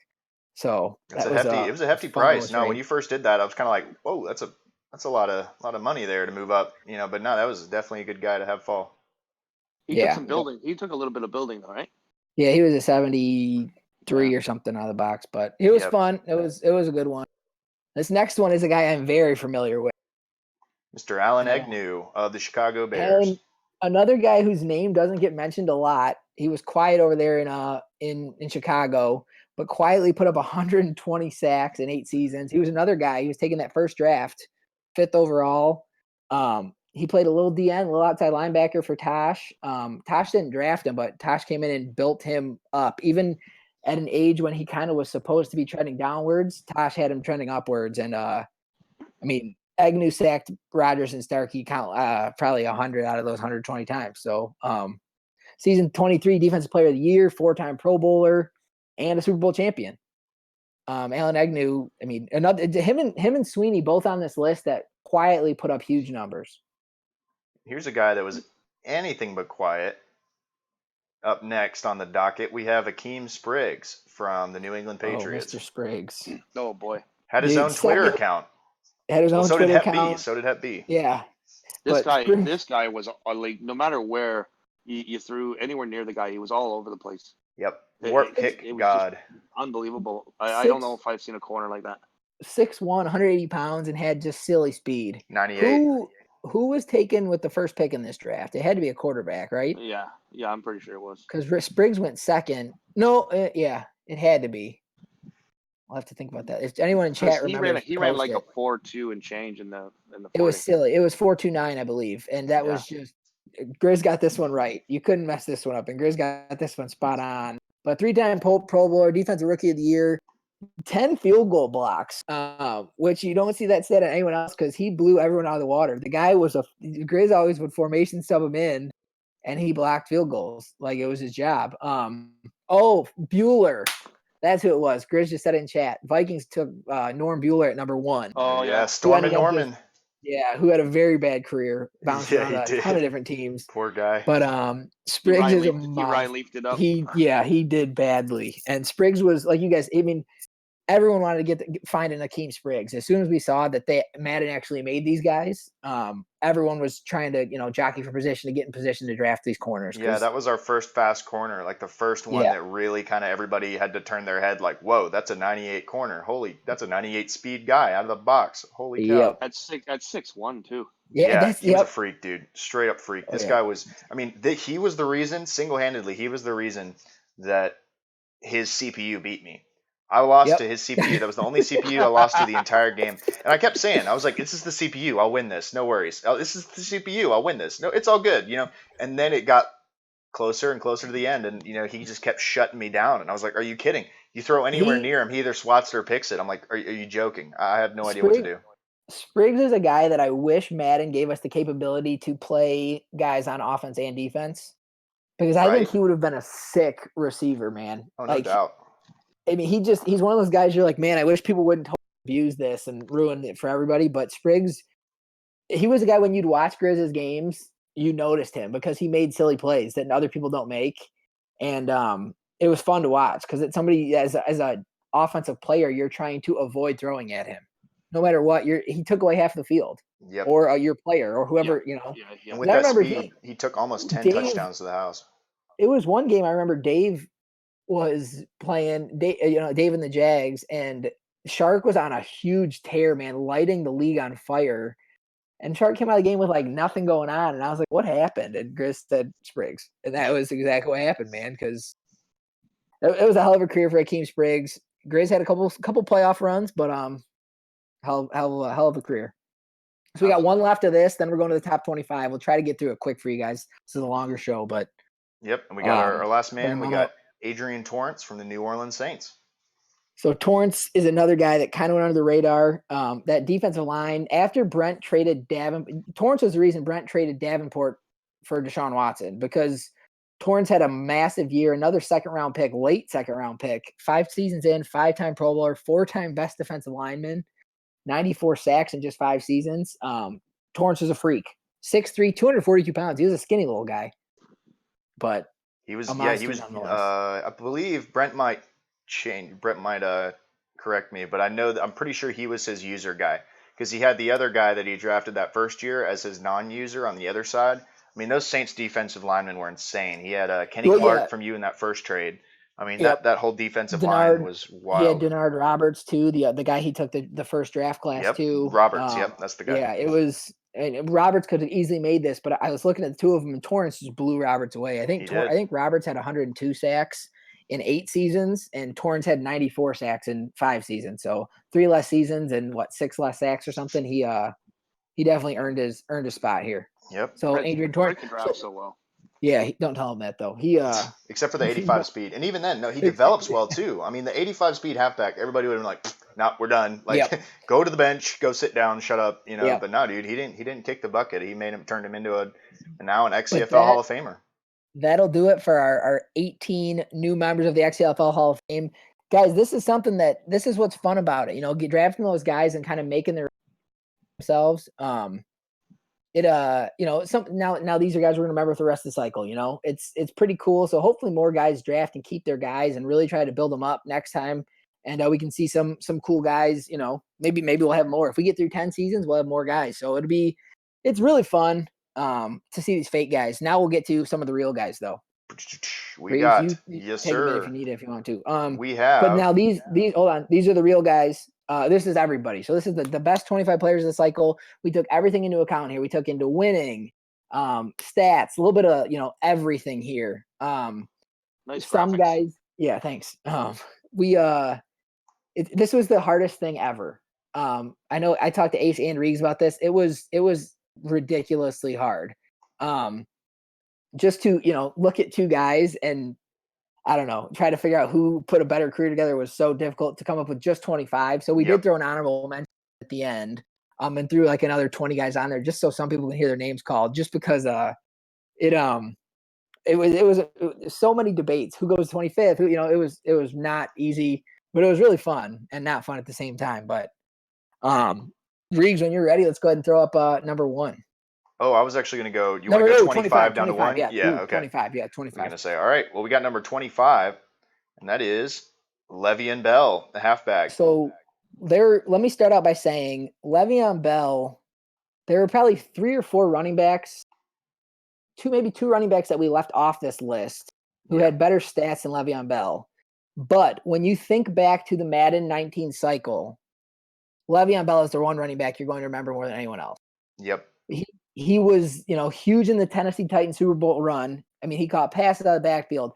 So it was a hefty price. No, when you first did that, I was kind of like, whoa, that's a lot of money there to move up, you know. But no, that was definitely a good guy to have fall. He took some building. He took a little bit of building, though, right? Yeah, he was a 73 or something out of the box, but it was fun. It was a good one. This next one is a guy I'm very familiar with, Mr. Alan Agnew of the Chicago Bears. And another guy whose name doesn't get mentioned a lot. He was quiet over there in Chicago, but quietly put up 120 sacks in 8 seasons. He was another guy. He was taking that first draft, 5th overall. He played a little DN, a little outside linebacker for Tosh. Tosh didn't draft him, but Tosh came in and built him up. Even at an age when he kind of was supposed to be trending downwards, Tosh had him trending upwards. And, Agnew sacked Rodgers and Starkey probably 100 out of those 120 times. So season 23 Defensive Player of the Year, 4-time Pro Bowler, and a Super Bowl champion. Alan Agnew, him and Sweeney both on this list that quietly put up huge numbers. Here's a guy that was anything but quiet. Up next on the docket, we have Hakeem Spriggs from the New England Patriots. Oh, Mr. Spriggs. Oh, boy. Had his own Twitter account. Had his own Twitter account. So did Hep B. Yeah. This guy was like, no matter where you threw anywhere near the guy, he was all over the place. Yep. Warp pick God. Unbelievable. I don't know if I've seen a corner like that. 6'1", 180 pounds, and had just silly speed. 98. Who was taken with the first pick in this draft? It had to be a quarterback, right? Yeah, I'm pretty sure it was. Because Spriggs went second. No, it had to be. I'll have to think about that. If anyone in chat remembers, he ran like a 4.2 and change in the. It was silly. It was 4.29, I believe, and that was just. Grizz got this one right. You couldn't mess this one up, and Grizz got this one spot on. But 3-time Pro Bowler, Defensive Rookie of the Year, 10 field goal blocks, which you don't see that stat on anyone else because he blew everyone out of the water. The guy was Grizz always would formation sub him in, and he blocked field goals like it was his job. Bueller. That's who it was. Grizz just said it in chat. Vikings took Norm Bueller at number 1. Oh, yeah. Storm and Norman. Who had a very bad career, bounced around a ton of different teams. Poor guy. But Spriggs is a Ryan leafed it up. He did badly. And Spriggs was, like you guys, everyone wanted to find an Hakeem Spriggs. As soon as we saw that Madden actually made these guys, everyone was trying to, jockey for position to get in position to draft these corners. Yeah, that was our first fast corner, like the first one that really kind of everybody had to turn their head like, whoa, that's a 98 corner. That's a 98 speed guy out of the box. Holy cow. Yep. At 6'1" too. Yeah, he was a freak, dude. Straight up freak. This guy was, he was the reason, single-handedly, he was the reason that his CPU beat me. I lost to his CPU. That was the only CPU I lost to the entire game. And I kept saying, I was like, this is the CPU. I'll win this. No worries. Oh, this is the CPU. I'll win this. No, it's all good, And then it got closer and closer to the end, and, he just kept shutting me down. And I was like, are you kidding? You throw anywhere near him, he either swats it or picks it. I'm like, are you joking? I have no idea what to do. Spriggs is a guy that I wish Madden gave us the capability to play guys on offense and defense, because I think he would have been a sick receiver, man. Oh, no doubt. I mean, he's one of those guys you're like, man, I wish people wouldn't abuse this and ruin it for everybody. But Spriggs, he was a guy when you'd watch Grizz's games, you noticed him because he made silly plays that other people don't make. And it was fun to watch because it's somebody as an offensive player, you're trying to avoid throwing at him. No matter what, he took away half the field. Yep. Or your player or whoever, Yeah. And with that speed, he took almost 10 touchdowns to the house. It was one game I remember Dave was playing, Dave and the Jags, and Shark was on a huge tear, man, lighting the league on fire. And Shark came out of the game with like nothing going on, and I was like, "What happened?" And Grizz said Spriggs, and that was exactly what happened, man. Because it was a hell of a career for Hakeem Spriggs. Grizz had a couple playoff runs, but hell of a career. So we got one left of this, then we're going to the top 25. We'll try to get through it quick for you guys. This is a longer show, but yep. And we got our last man. We got Adrienne Torrance from the New Orleans Saints. So Torrance is another guy that kind of went under the radar. That defensive line, after Brent traded Torrance was the reason Brent traded Davenport for DeSean Watson, because Torrance had a massive year, another late second round pick, 5 seasons in, 5-time Pro Bowler, 4-time best defensive lineman, 94 sacks in just 5 seasons. Torrance was a freak. 6'3", 242 pounds. He was a skinny little guy. But he was, I believe Brent might correct me, but I'm pretty sure he was his user guy, because he had the other guy that he drafted that first year as his non-user on the other side. I mean, those Saints defensive linemen were insane. He had Kenny Clark from you in that first trade. I mean, that whole defensive line was wild. He had Denard Roberts too, the guy he took the first draft class too. Roberts, that's the guy. Yeah, it was. And Roberts could have easily made this, but I was looking at the two of them, and Torrance just blew Roberts away. I think Roberts had 102 sacks in 8 seasons, and Torrance had 94 sacks in 5 seasons. So 3 less seasons and 6 less sacks or something. He definitely earned his spot here. Yep. So Adrienne Torrance can draft so well. Yeah, don't tell him that though. He except for the 85 speed, and even then, no, he develops well too. I mean, the 85 speed halfback, everybody would have been like, "No, we're done. Like, go to the bench, go sit down, shut up." But no, dude, he didn't kick the bucket. He turned him into now an XFL Hall of Famer. That'll do it for our 18 new members of the XFL Hall of Fame, guys. This is what's fun about it. Drafting those guys and kind of making themselves. Now these are guys we're gonna remember for the rest of the cycle. It's pretty cool. So hopefully more guys draft and keep their guys and really try to build them up next time, and we can see some cool guys. Maybe we'll have more if we get through 10 seasons. We'll have more guys, so it's really fun to see these fake guys. Now we'll get to some of the real guys though. Yes take sir. A minute if you need it, if you want to. We have. But now these hold on. These are the real guys. This is everybody. So this is the best 25 players of the cycle. We took everything into account here. We took into winning, stats, a little bit of everything here. Nice. Some guys, yeah, thanks. This was the hardest thing ever. I know I talked to Ace and Reeves about this. It was ridiculously hard. Just to look at 2 guys and I don't know, try to figure out who put a better career together was so difficult to come up with just 25. So we did throw an honorable mention at the end, and threw another 20 guys on there just so some people can hear their names called, just because it was so many debates. Who goes 25th? Who, it was not easy, but it was really fun and not fun at the same time. But Reeves, when you're ready, let's go ahead and throw up number 1. Oh, I was actually going to go. You want to go 25 down to 1? Yeah, okay. 25. Yeah, 25. I'm going to say, all right. Well, we got number 25, and that is LeVeon Bell, the halfback. So let me start out by saying LeVeon Bell, there were probably 3 or 4 running backs, maybe two running backs that we left off this list who had better stats than LeVeon Bell. But when you think back to the Madden 19 cycle, LeVeon Bell is the one running back you're going to remember more than anyone else. Yep. He was, huge in the Tennessee Titans Super Bowl run. I mean, he caught passes out of the backfield.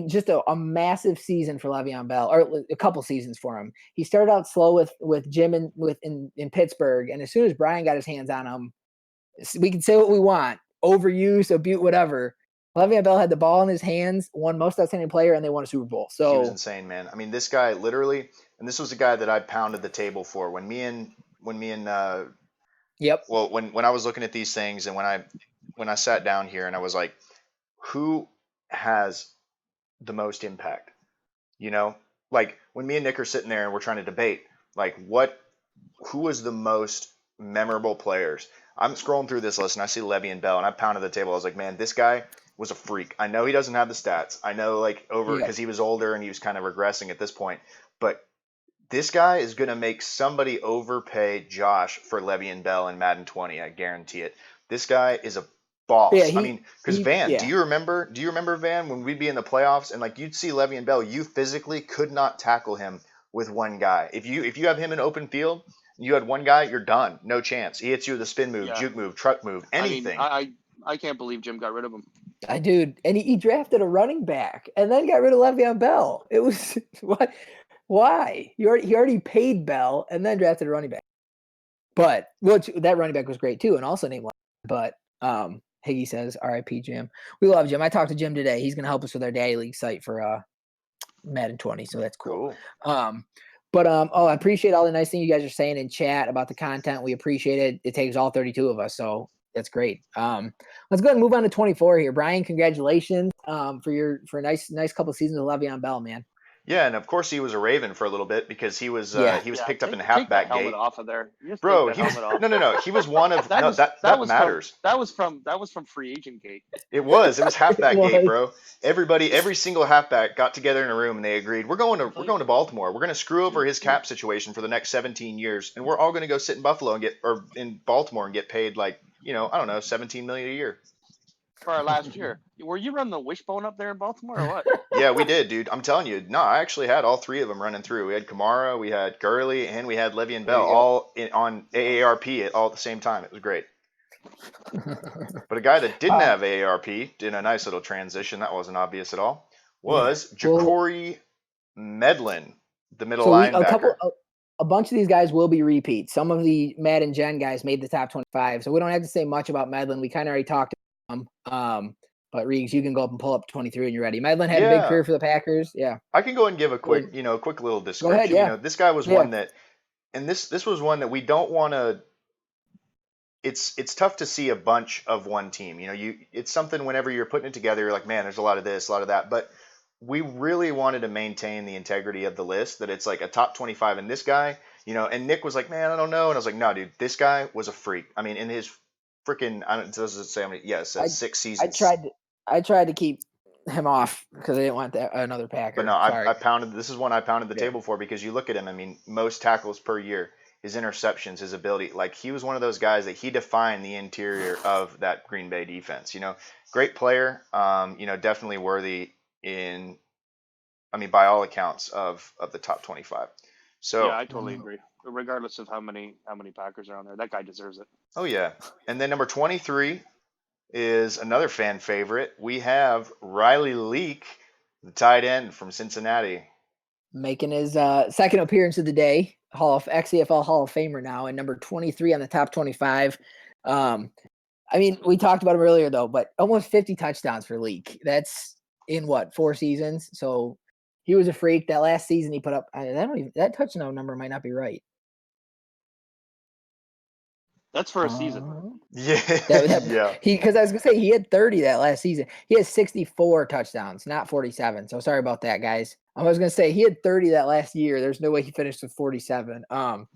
Just a massive season for LeVeon Bell, or a couple seasons for him. He started out slow with Jim in Pittsburgh, and as soon as Brian got his hands on him, we can say what we want, overuse, abuse, whatever. LeVeon Bell had the ball in his hands, won most outstanding player, and they won a Super Bowl. So he was insane, man. I mean, this guy literally, and this was the guy that I pounded the table for when yep. Well, when I was looking at these things, and when I sat down here and I was like, who has the most impact? Like when me and Nick are sitting there and we're trying to debate, like who was the most memorable players? I'm scrolling through this list and I see Le'Veon Bell and I pounded the table. I was like, man, this guy was a freak. I know he doesn't have the stats. I know because he was older and he was kind of regressing at this point, but this guy is going to make somebody overpay Josh for Le'Veon Bell in Madden 20. I guarantee it. This guy is a boss. Yeah, because Van, do you remember Van, when we'd be in the playoffs and like you'd see Le'Veon Bell, you physically could not tackle him with one guy. If you have him in open field, you had one guy, you're done. No chance. He hits you with a spin move, juke move, truck move, anything. I can't believe Jim got rid of him. Dude, and he drafted a running back and then got rid of Le'Veon Bell. It was what? Why? He already paid Bell and then drafted a running back. But that running back was great too, and also named. But Higgy says, "R.I.P. Jim." We love Jim. I talked to Jim today. He's going to help us with our Daddy League site for Madden 20, so that's cool. I appreciate all the nice things you guys are saying in chat about the content. We appreciate it. It takes all 32 of us, so that's great. Let's go ahead and move on to 24 here. Brian, congratulations for a nice couple seasons of Le'Veon Bell, man. Yeah, and of course he was a Raven for a little bit because he was picked up in take halfback that gate. helmet off of there. Bro, no. He was one of that matters. That was from free agent gate. It was halfback gate, bro. Every single halfback got together in a room and they agreed we're going to Baltimore. We're going to screw over his cap situation for the next 17 years, and we're all going to go sit in in Baltimore and get paid like I don't know, $17 million a year. For our last year. Were you running the wishbone up there in Baltimore or what? Yeah, we did, dude. I'm telling you. No, I actually had all 3 of them running through. We had Kamara, we had Gurley, and we had Le'Veon Bell all on AARP all at the same time. It was great. But a guy that didn't have AARP, did a nice little transition, that wasn't obvious at all, was Ja'Cory Medlen, the middle linebacker. A bunch of these guys will be repeats. Some of the Madden Gen guys made the top 25, so we don't have to say much about Medlen. We kind of already talked about him. But Reeves, you can go up and pull up 23 when you're ready. Medlen had a big career for the Packers. Yeah. I can go and give a quick little description. Go ahead, yeah. This guy was one that, and this was one that we don't want to. It's tough to see a bunch of one team. It's something whenever you're putting it together, you're like, man, there's a lot of this, a lot of that. But we really wanted to maintain the integrity of the list, that it's like a top 25. And this guy, and Nick was like, man, I don't know. And I was like, no, dude, this guy was a freak. I mean, in his freaking, does it say how many? Yeah, it says 6 seasons. I tried to keep him off because I didn't want another Packer. But no, I pounded. This is one I pounded the table for because you look at him. I mean, most tackles per year, his interceptions, his ability. Like he was one of those guys that he defined the interior of that Green Bay defense. Great player. Definitely worthy by all accounts of the top 25. So yeah, I totally agree. Regardless of how many Packers are on there, that guy deserves it. Oh yeah, and then number 23 is another fan favorite. We have Riley Leake, the tight end from Cincinnati, making his second appearance of the day. XFL Hall of Famer now, and number 23 on the top 25. We talked about him earlier though, but almost 50 touchdowns for Leake. That's in 4 seasons. So he was a freak. That last season he put up. That touchdown number might not be right. That's for a season. Yeah. Because I was gonna say he had 30 that last season. He has 64 touchdowns, not 47. So sorry about that, guys. I was gonna say he had 30 that last year. There's no way he finished with 47. But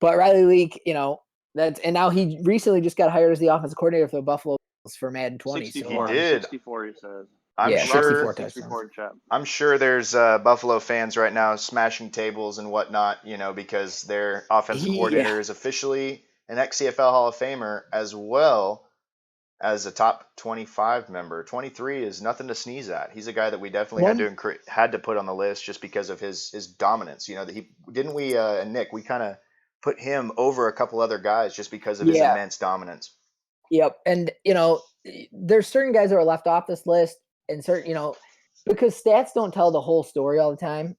Riley Leake, and now he recently just got hired as the offensive coordinator for the Buffalo Bills for Madden 20. 64, he did. 64, he says. I'm Yeah, sure 64 64 touchdowns. in chat. I'm sure there's Buffalo fans right now smashing tables and whatnot, because their offensive coordinator is officially an XCFL Hall of Famer as well as a top 25 member. 23 is nothing to sneeze at. He's a guy that we definitely had to put on the list just because of his dominance. That he didn't we and Nick, we kind of put him over a couple other guys just because of his immense dominance. Yep. And, there's certain guys that are left off this list and certain, because stats don't tell the whole story all the time.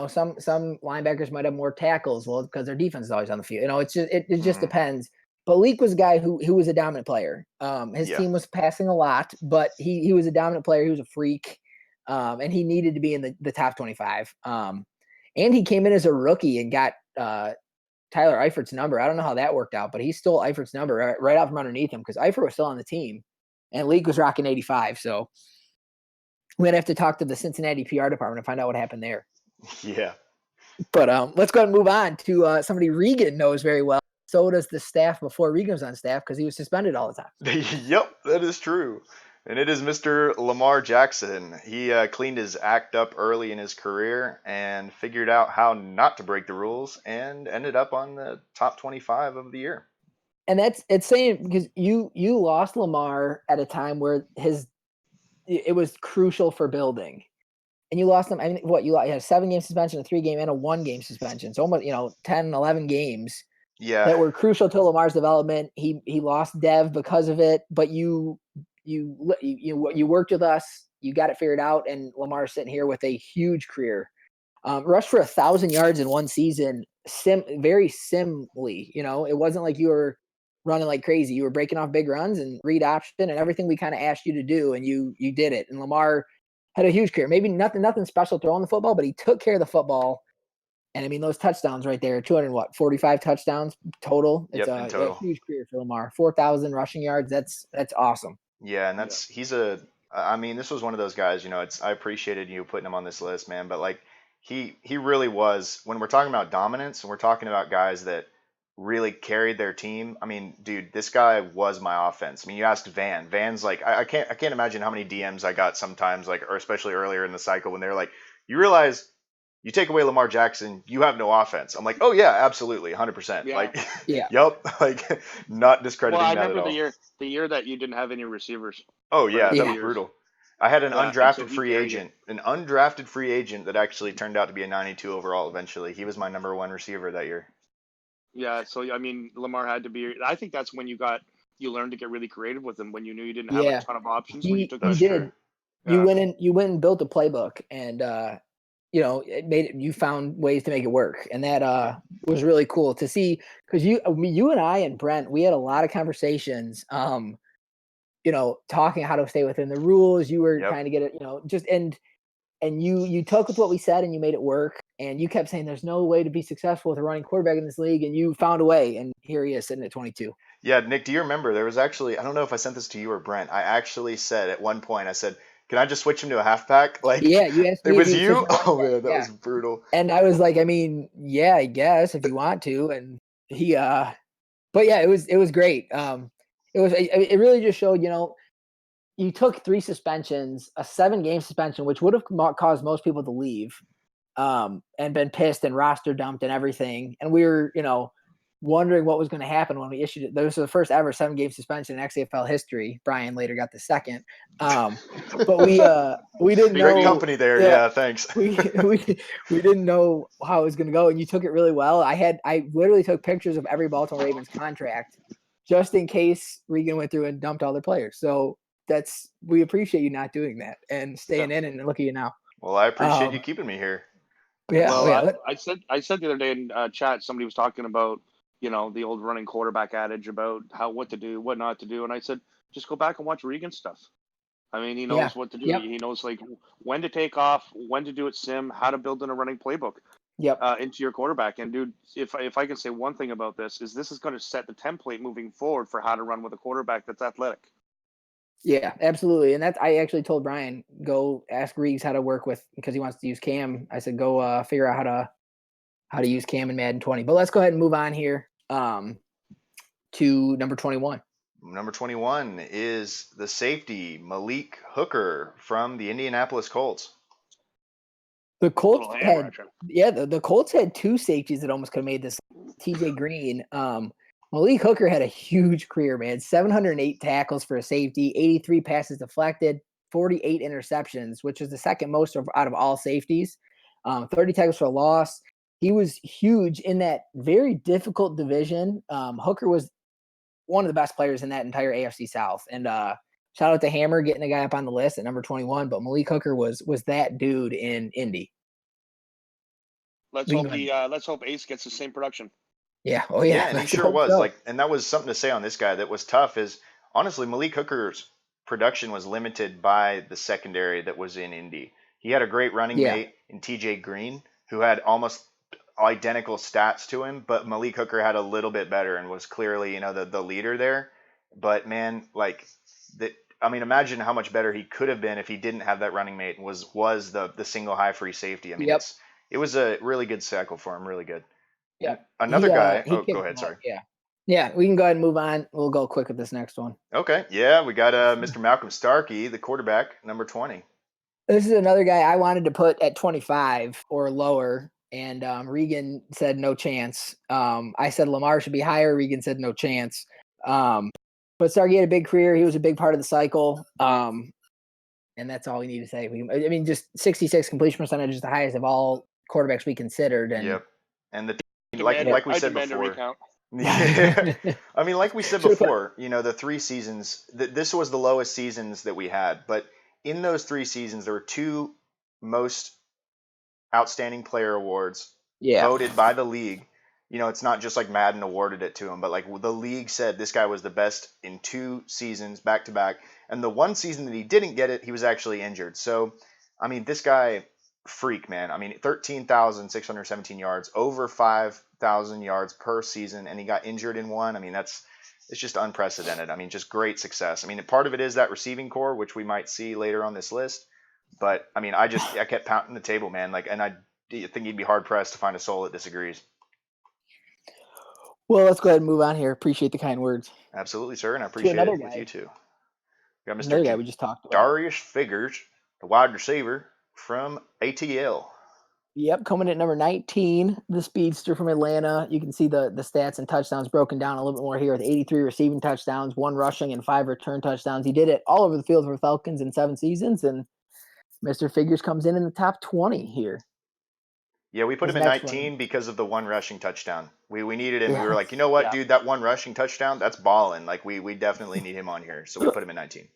Some linebackers might have more tackles, because their defense is always on the field. It just depends. But Leake was a guy who was a dominant player. His team was passing a lot, but he was a dominant player. He was a freak, and he needed to be in the top 25. And he came in as a rookie and got Tyler Eifert's number. I don't know how that worked out, but he stole Eifert's number right out from underneath him because Eifert was still on the team, and Leake was rocking 85. So we're gonna have to talk to the Cincinnati PR department to find out what happened there. Yeah. But let's go ahead and move on to somebody Regan knows very well. So does the staff before Regan was on staff because he was suspended all the time. Yep, that is true. And it is Mr. Lamar Jackson. He cleaned his act up early in his career and figured out how not to break the rules and ended up on the top 25 of the year. And it's saying because you lost Lamar at a time where it was crucial for building. And you lost him. I mean, you had a 7-game suspension, a 3-game, and a 1-game suspension. So almost 10, 11 games that were crucial to Lamar's development. He lost Dev because of it, but you worked with us. You got it figured out, and Lamar's sitting here with a huge career. Rushed for 1,000 yards in one season, very simly. It wasn't like you were running like crazy. You were breaking off big runs and read option and everything we kind of asked you to do, and you did it. And Lamar had a huge career. Maybe nothing special throwing the football, but he took care of the football. And I mean, those touchdowns right there, 45 touchdowns total. It's a huge career for Lamar. 4,000 rushing yards. That's awesome. Yeah, and this was one of those guys, I appreciated you putting him on this list, man, but like he really was, when we're talking about dominance and we're talking about guys that really carried their team. I mean, dude, this guy was my offense. I mean, you asked Van's like, I can't imagine how many DMs I got sometimes, like, or especially earlier in the cycle when they're like, you realize you take away Lamar Jackson, you have no offense. I'm like, oh yeah, absolutely, 100%. Yeah. Like, yeah, yep, like not discrediting that at all. Well, I remember the year that you didn't have any receivers. Oh yeah, that was brutal. I had an undrafted free agent that actually turned out to be a 92 overall eventually. He was my number 1 receiver that year. Yeah, so I mean, Lamar had to be. I think that's when you learned to get really creative with him when you knew you didn't have a ton of options. When you took that. Did. You went and built a playbook, and you found ways to make it work, and that was really cool to see because you and I and Brent, we had a lot of conversations. Talking how to stay within the rules. You were trying to get it, just and you took with what we said and you made it work. And you kept saying there's no way to be successful with a running quarterback in this league, and you found a way. And here he is sitting at 22. Yeah, Nick, do you remember there was actually, I don't know if I sent this to you or Brent. I actually said at one point, I said, can I just switch him to a halfback? Like, yeah, you asked me. It was you? Oh man, that was brutal. And I was like, I mean, yeah, I guess if you want to. And he, but yeah, it was great. It really just showed, you took 3 suspensions, a 7-game suspension, which would have caused most people to leave, and been pissed and roster dumped and everything. And we were, wondering what was going to happen when we issued it. This was the first ever 7-game suspension in XFL history. Brian later got the second. But we didn't know. Great company there. Yeah, thanks. we didn't know how it was going to go, and you took it really well. I literally took pictures of every Baltimore Ravens contract just in case Regan went through and dumped all their players. So we appreciate you not doing that and staying in, and look at you now. Well, I appreciate you keeping me here. Yeah. Well, I said the other day in chat, somebody was talking about, the old running quarterback adage about what to do, what not to do. And I said, just go back and watch Regan's stuff. I mean, he knows what to do. Yep. He knows like when to take off, when to do it sim, how to build in a running playbook into your quarterback. And dude, if I can say one thing about this is going to set the template moving forward for how to run with a quarterback that's athletic. Yeah, absolutely. And I actually told Brian, go ask Reeves how to work with, because he wants to use Cam. I said, go figure out how to use Cam in Madden 20. But let's go ahead and move on here to number 21. Number 21 is the safety, Malik Hooker from the Indianapolis Colts. The Colts Little hammer had, action. the Colts had two safeties that almost could have made this. TJ Green, Malik Hooker had a huge career, man. 708 tackles for a safety, 83 passes deflected, 48 interceptions, which is the second most out of all safeties. 30 tackles for a loss. He was huge in that very difficult division. Hooker was one of the best players in that entire AFC South, and shout out to Hammer getting the guy up on the list at number 21. But Malik Hooker was that dude in Indy. Let's hope Ace gets the same production. Yeah. Oh yeah. And he sure was. So. And that was something to say on this guy that was tough. Is honestly, Malik Hooker's production was limited by the secondary that was in Indy. He had a great running mate in TJ Green, who had almost identical stats to him, but Malik Hooker had a little bit better and was clearly, the leader there. But man, imagine how much better he could have been if he didn't have that running mate and was the single high free safety. I mean, it was a really good cycle for him, really good. Yeah. Another guy. Oh, go ahead. Sorry. Yeah. Yeah. We can go ahead and move on. We'll go quick with this next one. Okay. Yeah. We got Mr. Malcolm Starkey, the quarterback, number 20. This is another guy I wanted to put at 25 or lower. And Regan said no chance. I said Lamar should be higher. Regan said no chance. But Starkey had a big career. He was a big part of the cycle. And that's all we need to say. I mean, just 66 completion percentage is the highest of all quarterbacks we considered. And And like we said before. I mean, like we said before, the 3 seasons, this was the lowest seasons that we had. But in those 3 seasons, there were 2 most outstanding player awards voted by the league. It's not just like Madden awarded it to him, but like the league said this guy was the best in 2 seasons back to back. And the one season that he didn't get it, he was actually injured. So, I mean, this guy, freak, man. I mean, 13,617 yards, over 5,000 yards per season, and he got injured in one. I mean, it's just unprecedented. I mean, just great success. I mean, part of it is that receiving core, which we might see later on this list. But I mean, I kept pounding the table, man. And I think you'd be hard pressed to find a soul that disagrees. Well, let's go ahead and move on here. Appreciate the kind words. Absolutely, sir, and I appreciate it with you too. We got Mr. Another guy we just talked about. Darius Figures, the wide receiver from ATL. Yep, coming at number 19, the speedster from Atlanta. You can see the stats and touchdowns broken down a little bit more here with 83 receiving touchdowns, 1 rushing, and 5 return touchdowns. He did it all over the field for Falcons in 7 seasons, and Mr. Figures comes in the top 20 here. Yeah, we put him in 19 because of the 1 rushing touchdown. We needed him. We were like, you know what, dude, that 1 rushing touchdown, that's balling. Like, we definitely need him on here. So we put him in 19.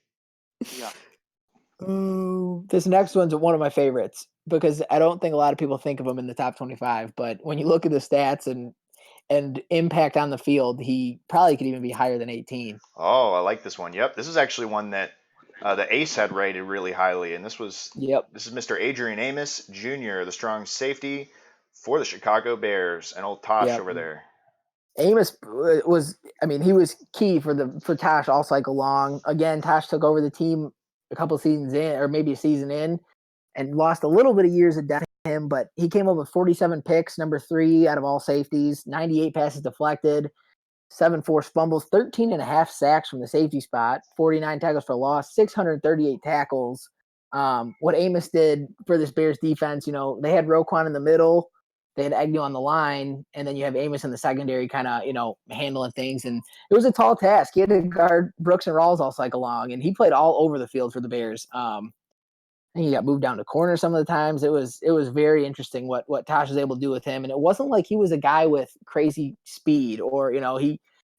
Yeah. This next one's one of my favorites because I don't think a lot of people think of him in the top 25. But when you look at the stats and impact on the field, he probably could even be higher than 18. Oh, I like this one. Yep. This is actually one that the Ace had rated really highly. And this is Mr. Adrian Amos Jr., the strong safety for the Chicago Bears, and old Tosh over there. Amos he was key for Tosh all cycle long. Again, Tosh took over the team a couple seasons in, or maybe a season in, and lost a little bit of years of depth to him, but he came up with 47 picks, number 3 out of all safeties, 98 passes deflected, 7 forced fumbles, 13 and a half sacks from the safety spot, 49 tackles for loss, 638 tackles. What Amos did for this Bears defense, they had Roquan in the middle, they had Agnew on the line, and then you have Amos in the secondary kind of, handling things. And it was a tall task. He had to guard Brooks and Rawls all cycle long, and he played all over the field for the Bears. And he got moved down to corner some of the times. It was very interesting what Tosh was able to do with him. And it wasn't like he was a guy with crazy speed or,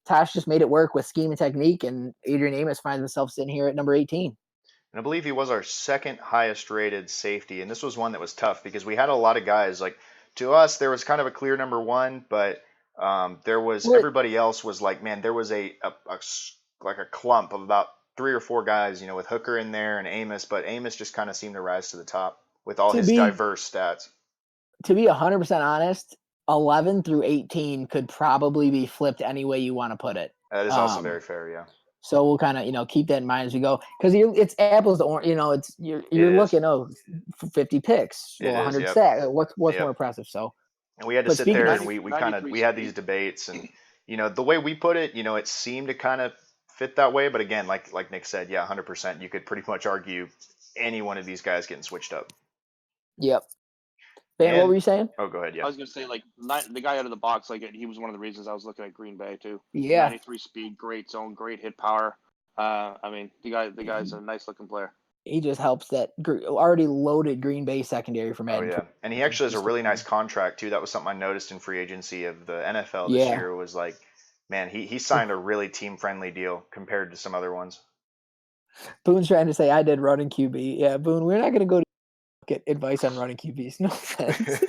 Tosh just made it work with scheme and technique, and Adrian Amos finds himself sitting here at number 18. And I believe he was our 2nd highest rated safety. And this was one that was tough because we had a lot of guys like, to us, there was kind of a clear number 1, but there was everybody else was like, man, there was a clump of about 3 or 4 guys, with Hooker in there and Amos, but Amos just kind of seemed to rise to the top with all his diverse stats. To be 100% honest, 11 through 18 could probably be flipped any way you want to put it. That is also very fair, yeah. So we'll kind of, keep that in mind as we go, because it's apples to orange. You're looking 50 picks, 100 sacks. What's more impressive? So, and we had to sit there and we had these debates, and the way we put it, it seemed to kind of fit that way. But again, like Nick said, yeah, 100%. You could pretty much argue any one of these guys getting switched up. Yep. Ben, what were you saying? Oh, go ahead. Yeah. I was gonna say like the guy out of the box, like he was one of the reasons I was looking at Green Bay too. Yeah. 93 speed, great zone, great hit power. I mean, the guy's a nice looking player. He just helps that already loaded Green Bay secondary for Madden. Oh, yeah. And he actually has a really nice contract, too. That was something I noticed in free agency of the NFL this year was like, man, he signed a really team-friendly deal compared to some other ones. Boone's trying to say I did running QB. Yeah, Boone, we're not going to go get advice on running QBs. No offense.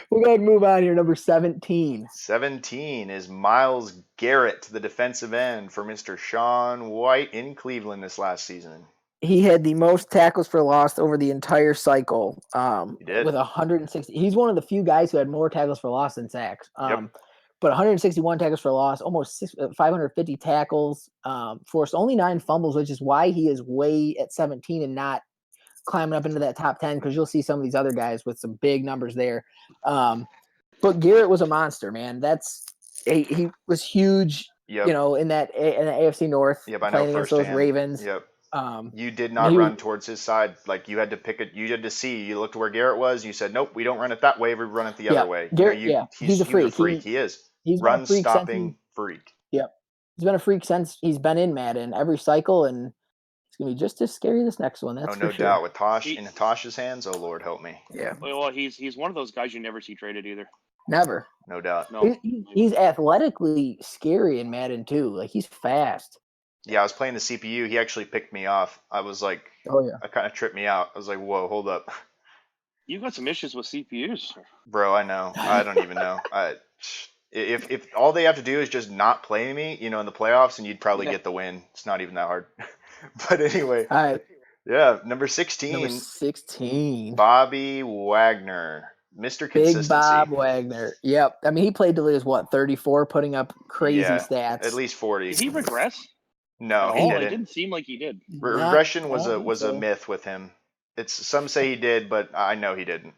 We'll go ahead and move on here. Number 17. 17 is Myles Garrett, the defensive end for Mr. Sean White in Cleveland this last season. He had the most tackles for loss over the entire cycle. He did. With 160. He's one of the few guys who had more tackles for loss than sacks. Yep. But 161 tackles for loss, almost 550 tackles, forced only 9 fumbles, which is why he is way at 17 and not climbing up into that top 10, because you'll see some of these other guys with some big numbers there. But Garrett was a monster, man. He was huge, Yep. you know, in the AFC North. Yep, I know playing against those firsthand. Ravens. Yep. You did not run towards his side. Like you had to pick it. You had to see. You looked where Garrett was. And you said, "Nope, we don't run it that way. We run it the other way." Garrett, he's a freak. He is. He's run stopping freak. Yep, he's been a freak since he's been in Madden every cycle, and it's gonna be just as scary this next one. That's no doubt. With Tosh in Tosh's hands, oh Lord, help me. Yeah. Well, he's one of those guys you never see traded either. Never. No doubt. No. He's athletically scary in Madden too. Like he's fast. Yeah, I was playing the CPU. He actually picked me off. I was like, I kind of tripped me out. I was like, whoa, hold up. You got some issues with CPUs, bro. I know. I don't even know. If all they have to do is just not play me, you know, in the playoffs, and you'd probably get the win. It's not even that hard. But anyway, all right. Yeah, number 16. Number 16. Bobby Wagner, Mr. Consistency. Big Bob Wagner. Yep. I mean, he played till he was 34, putting up crazy stats. At least 40. Did he regress? No, he didn't. It didn't seem like he did. Regression was a myth with him. Some say he did, but I know he didn't.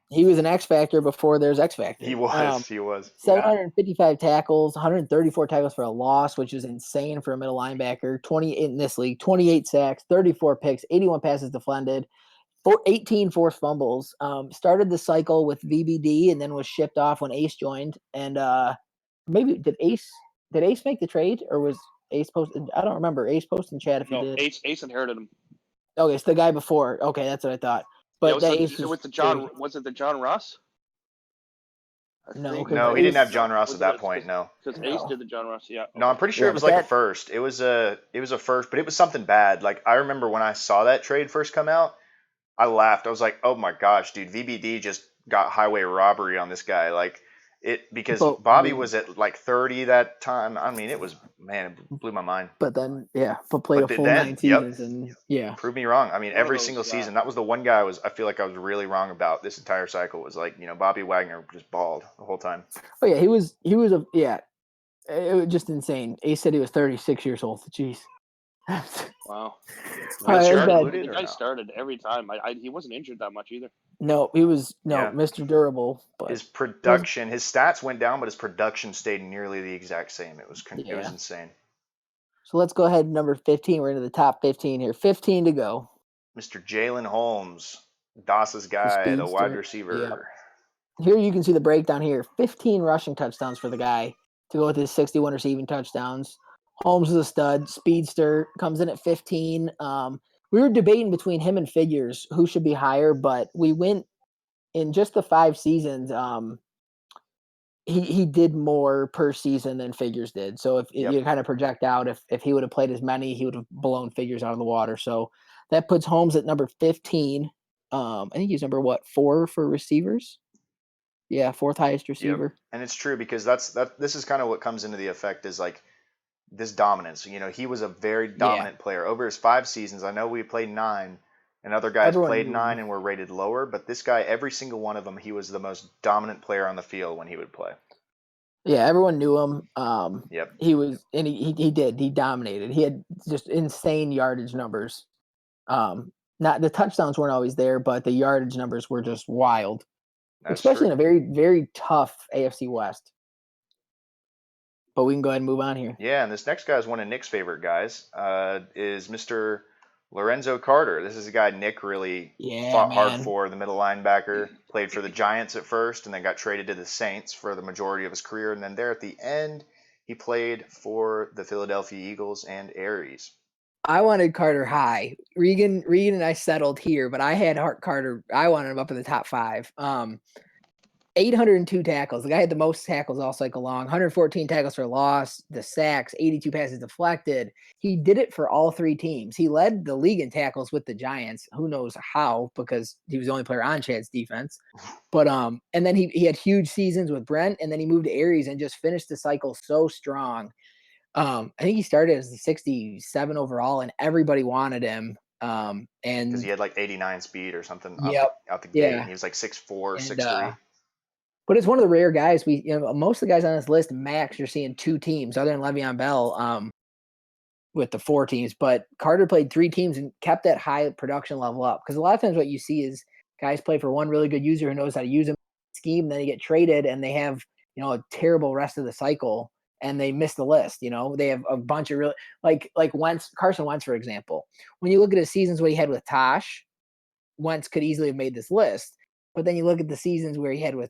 He was an X Factor before there's X Factor. He was. He was. 755 tackles, 134 tackles for a loss, which is insane for a middle linebacker. 28 in this league, 28 sacks, 34 picks, 81 passes defended, 18 forced fumbles. Started the cycle with VBD and then was shipped off when Ace joined. And maybe did Ace make the trade, or was Ace posted? I don't remember. Ace posted in chat if he did. Ace inherited him. Okay, it's the guy before. Okay, that's what I thought. But was it the John Ross? No, he didn't have John Ross at that point. No, because Ace did the John Ross. Yeah. No, I'm pretty sure it was like a first. It was a first, but it was something bad. Like I remember when I saw that trade first come out, I laughed. I was like, "Oh my gosh, dude! VBD just got highway robbery on this guy." Like because Bobby was at like 30 that time. I mean, it blew my mind. But then, played a full 9 seasons, and prove me wrong. I mean, every single season, that was the one guy I feel like I was really wrong about this entire cycle. Was like, you know, Bobby Wagner just balled the whole time. Oh yeah, he was it was just insane. Ace said he was 36 years old. Jeez. Wow. The guy started every time. He wasn't injured that much either. No, he was Mr. Durable. But his production, his stats went down, but his production stayed nearly the exact same. It was insane. So let's go ahead. Number 15. We're into the top 15 here. 15 to go. Mr. Jalen Holmes, Doss's guy, the wide receiver. Yep. Here you can see the breakdown here. 15 rushing touchdowns for the guy to go with his 61 receiving touchdowns. Holmes is a stud. Speedster comes in at 15. We were debating between him and Figures who should be higher, but we went in just the 5 seasons. He did more per season than Figures did. So if you kind of project out, if he would have played as many, he would have blown Figures out of the water. So that puts Holmes at number 15. I think he's number 4 for receivers. Yeah, 4th highest receiver. Yep. And it's true because this is kind of what comes into the effect is like this dominance. You know, he was a very dominant player over his 5 seasons. I know we played 9 and other guys played 9 and were rated lower, but this guy, every single one of them, he was the most dominant player on the field when he would play. Yeah, everyone knew him. Yep. He was, and he dominated. He had just insane yardage numbers. Not the touchdowns weren't always there, but the yardage numbers were just wild. Especially in a very, very tough AFC West. But we can go ahead and move on here. Yeah, and this next guy is one of Nick's favorite guys. Is Mr. Lorenzo Carter. This is a guy Nick really fought hard for, the middle linebacker. Played for the Giants at first, and then got traded to the Saints for the majority of his career. And then there at the end, he played for the Philadelphia Eagles and Aries. I wanted Carter high. Regan and I settled here, but I had Carter. I wanted him up in the top 5. 802 tackles. The guy had the most tackles all cycle long. 114 tackles for loss, the sacks, 82 passes deflected. He did it for all 3 teams. He led the league in tackles with the Giants. Who knows how, because he was the only player on Chad's defense. But and then he had huge seasons with Brent, and then he moved to Aries and just finished the cycle so strong. I think he started as the 67 overall, and everybody wanted him. And because he had like 89 speed or something out the gate. Yeah. And he was like 6'4", 6'3". But it's one of the rare guys. Most of the guys on this list, max, you're seeing 2 teams, other than LeVeon Bell, with the 4 teams. But Carter played 3 teams and kept that high production level up. Because a lot of times what you see is guys play for one really good user who knows how to use them scheme, then they get traded and they have a terrible rest of the cycle and they miss the list. They have a bunch of really like Carson Wentz, for example. When you look at his seasons what he had with Tosh, Wentz could easily have made this list. But then you look at the seasons where he had with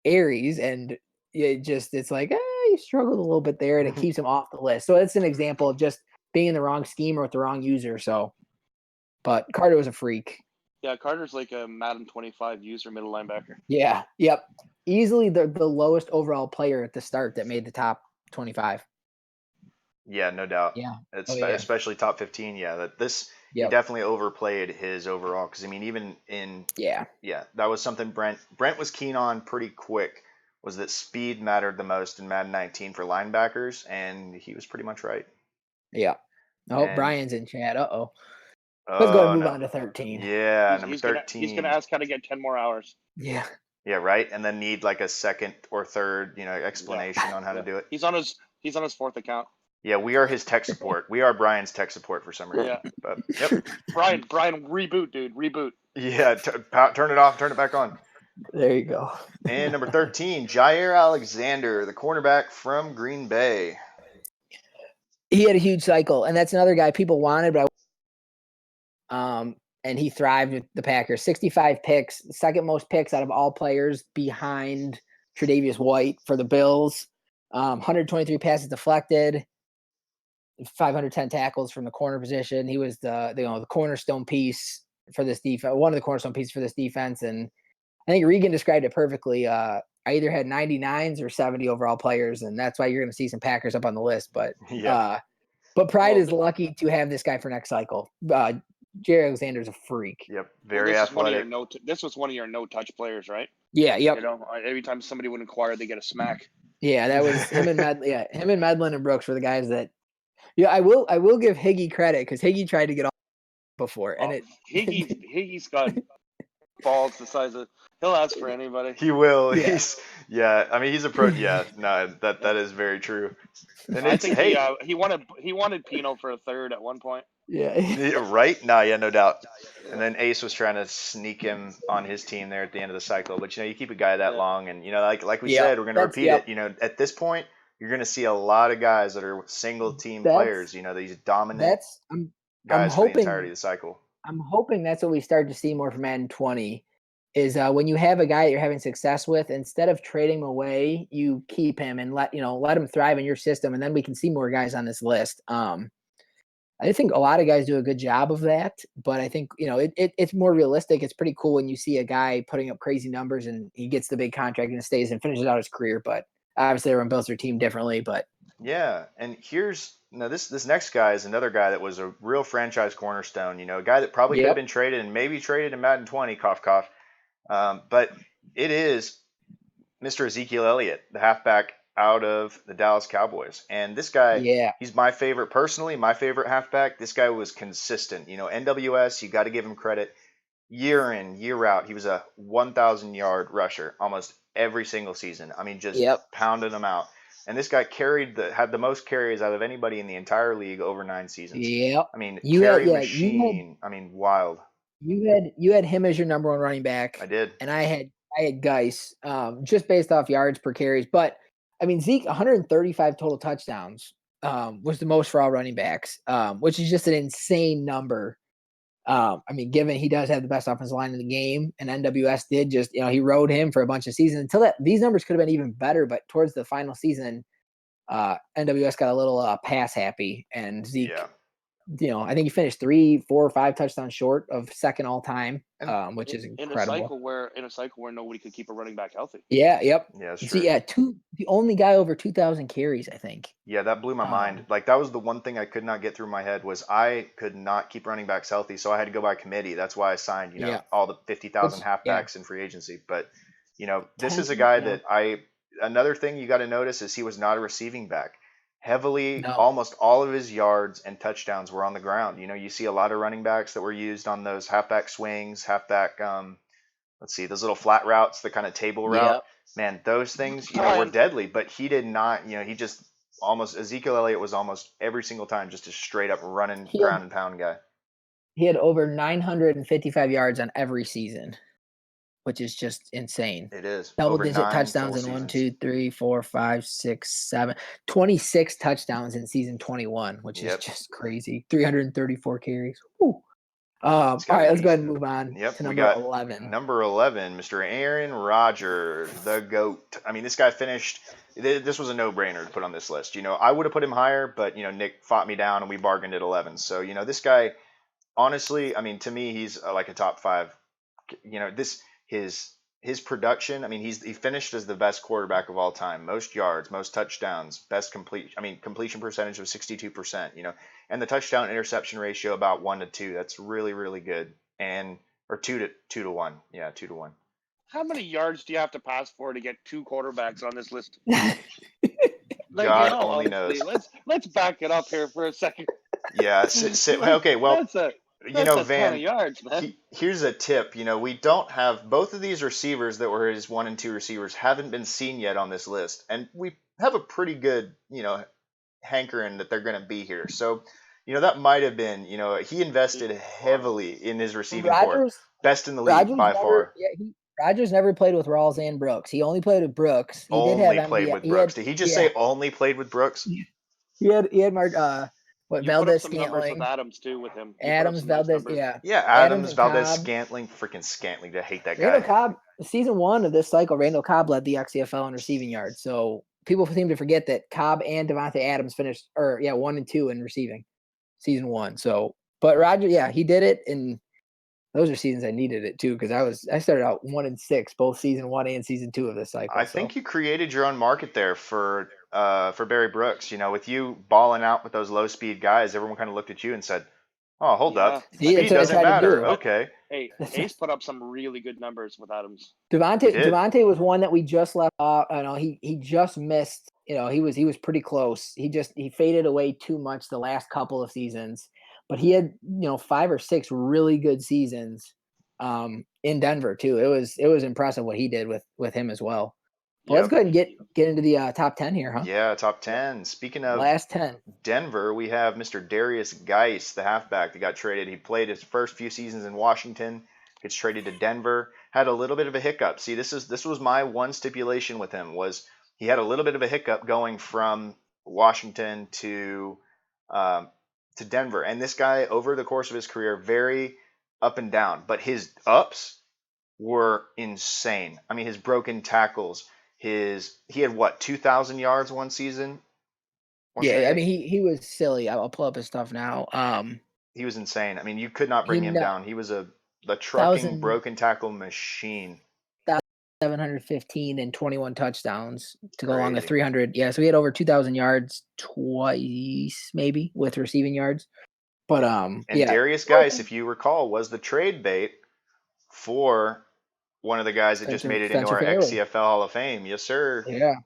Aries, and it's like he struggled a little bit there, and it keeps him off the list. So it's an example of just being in the wrong scheme or with the wrong user. So, but Carter was a freak. Yeah, Carter's like a Madden 25 user middle linebacker. Yeah, yep, easily the lowest overall player at the start that made the top 25. Yeah, no doubt. Yeah, especially top 15. Yeah, he definitely overplayed his overall, because I mean, even in that was something Brent was keen on pretty quick, was that speed mattered the most in Madden 19 for linebackers, and he was pretty much right. Yeah. Brian's in chat. Let's go ahead and move on to 13. Yeah, number 13. He's gonna ask how to get 10 more hours. Yeah. Yeah, right. And then need like a second or third, explanation on how to do it. He's on his 4th account. Yeah, we are his tech support. We are Brian's tech support for some reason. Yeah. But yep. Brian, reboot, dude, reboot. Yeah, turn it off, turn it back on. There you go. And number 13, Jair Alexander, the cornerback from Green Bay. He had a huge cycle, and that's another guy people wanted, but and he thrived with the Packers. 65 picks, second most picks out of all players behind Tre'Davious White for the Bills. 123 passes deflected, 510 tackles from the corner position. He was the cornerstone piece for this defense, one of the cornerstone pieces for this defense. And I think Regan described it perfectly. I either had 99s or 70 overall players, and that's why you're going to see some Packers up on the list. But Pride is lucky to have this guy for next cycle. Jair Alexander's a freak. Yep, very athletic. This was one of your no-touch players, right? Yeah, yep. Every time somebody would inquire, they get a smack. Yeah, that was him and him and Medlen and Brooks were the guys that. Yeah, I will give Higgy credit, because Higgy tried to get off before, and Higgy's got balls the size of. He'll ask for anybody. He will. Yeah. I mean, he's a pro. Yeah, no, that is very true. And I think he wanted Pino for a third at one point. Yeah. Right? No doubt. And then Ace was trying to sneak him on his team there at the end of the cycle. But you keep a guy that long, and like we said, we're going to repeat it. At this point, you're going to see a lot of guys that are single team players. These dominant guys for the entirety of the cycle. I'm hoping that's what we start to see more from Madden 20. Is when you have a guy that you're having success with, instead of trading him away, you keep him and let him thrive in your system, and then we can see more guys on this list. I think a lot of guys do a good job of that, but I think it's more realistic. It's pretty cool when you see a guy putting up crazy numbers and he gets the big contract and stays and finishes out his career. But obviously, everyone builds their team differently. But yeah, and here's this next guy is another guy that was a real franchise cornerstone. A guy that probably could have been traded and maybe traded in Madden 20. Cough cough. But it is Mr. Ezekiel Elliott, the halfback out of the Dallas Cowboys. And this guy, he's my favorite personally, my favorite halfback. This guy was consistent. NWS, you got to give him credit. Year in, year out, he was a 1,000-yard rusher almost every single season. I mean, just pounding them out. And this guy had the most carries out of anybody in the entire league over 9 seasons. Yep. I mean, machine. Wild. You had him as your number one running back. I did. And I had Geis, just based off yards per carries. But I mean, Zeke, 135 total touchdowns was the most for all running backs, which is just an insane number. I mean, given he does have the best offensive line in the game, and NWS did just, he rode him for a bunch of seasons until that. These numbers could have been even better, but towards the final season, NWS got a little pass happy, and Zeke, I think he finished 3, 4, or 5 touchdowns short of second all time, which is incredible. In a cycle where nobody could keep a running back healthy. Yeah. Yep. Yeah, that's See, true. the only guy over 2,000 carries, I think. Yeah, that blew my mind. Like, that was the one thing I could not get through my head was I could not keep running backs healthy, so I had to go by committee. That's why I signed, all the 50,000 halfbacks in free agency. But, this is a guy that another thing you got to notice is he was not a receiving back. Almost all of his yards and touchdowns were on the ground. You see a lot of running backs that were used on those halfback swings, those little flat routes, the kind of table route. Man, those things, were deadly, but he did not, he just Ezekiel Elliott was almost every single time just a straight up running ground and pound guy. He had over 955 yards on every season, which is just insane. It is. Double-digit touchdowns in 1, 2, 3, 4, 5, 6, 7, 26 touchdowns in season 21, which is just crazy. 334 carries. Woo. All right, let's go ahead and move on to number 11. Number 11, Mr. Aaron Rodgers, the GOAT. I mean, this guy finished – this was a no-brainer to put on this list. I would have put him higher, but, Nick fought me down and we bargained at 11. So, this guy, honestly, I mean, to me, he's like a top 5. His production, I mean, he finished as the best quarterback of all time. Most yards, most touchdowns, completion percentage of 62%, and the touchdown interception ratio about 1 to 2. That's really, really good. Or 2 to 1. Yeah, 2 to 1. How many yards do you have to pass for to get 2 quarterbacks on this list? God only knows. Let's back it up here for a second. Yeah. Okay. Well, That's a Van, ton of yards, man. Here's a tip. We don't have both of these receivers that were his 1 and 2 receivers haven't been seen yet on this list, and we have a pretty good, hankering that they're going to be here. So, that might have been, he invested heavily in his receiving corps, best in the league by far. Yeah, Rodgers never played with Rawls and Brooks. He only played with Brooks. He played with Brooks. Did he just say only played with Brooks? He had Mark. Valdez Scantling with Adams too with him. Adams Valdez, Adams Valdez Scantling, freaking Scantling. I hate that guy. Randall Cobb, season 1 of this cycle, Randall Cobb led the XFL in receiving yards. So people seem to forget that Cobb and Devontae Adams finished, 1 and 2 in receiving, season 1. So, but Roger, he did it, and those are seasons I needed it too because I started out 1 and 6, both season 1 and season 2 of this cycle. I think you created your own market there for Barry Brooks. With you balling out with those low speed guys, everyone kind of looked at you and said, "Oh, hold up, speed doesn't matter." Okay. Hey, Ace put up some really good numbers with Adams. Devontae was one that we just left off. I know he just missed. He was pretty close. He faded away too much the last couple of seasons, but he had 5 or 6 really good seasons in Denver too. It was impressive what he did with him as well. Well, let's go ahead and get into the top 10 here, huh? Yeah, top 10. Speaking of last 10, Denver, we have Mr. Darius Geis, the halfback that got traded. He played his first few seasons in Washington, gets traded to Denver, had a little bit of a hiccup. See, this was my one stipulation with him was he had a little bit of a hiccup going from Washington to Denver. And this guy, over the course of his career, very up and down. But his ups were insane. I mean, his broken tackles. He had 2,000 yards one season. I mean he was silly. I'll pull up his stuff now. He was insane. I mean, you could not bring him down. He was a trucking broken tackle machine. 715 and 21 touchdowns to go along the 300. Yeah, so he had over 2,000 yards twice, maybe with receiving yards. But Darius Geis, if you recall, was the trade bait for one of the guys that just made it into our XFL Hall of Fame. Yes, sir. Yeah.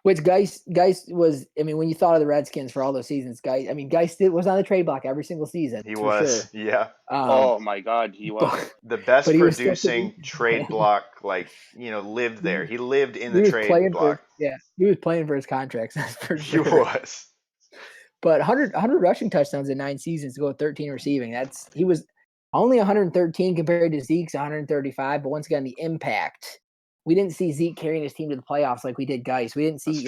Which Geis was, I mean, when you thought of the Redskins for all those seasons, Geis was on the trade block every single season. He was, sure. Yeah. Oh my God, he was. The best producing trade block, lived there. He lived in the trade block. He was playing for his contracts, that's for sure. He was. But 100 rushing touchdowns in 9 seasons to go with 13 receiving. He was only 113 compared to Zeke's 135, but once again, the impact we didn't see Zeke carrying his team to the playoffs like we did Geis. We didn't see,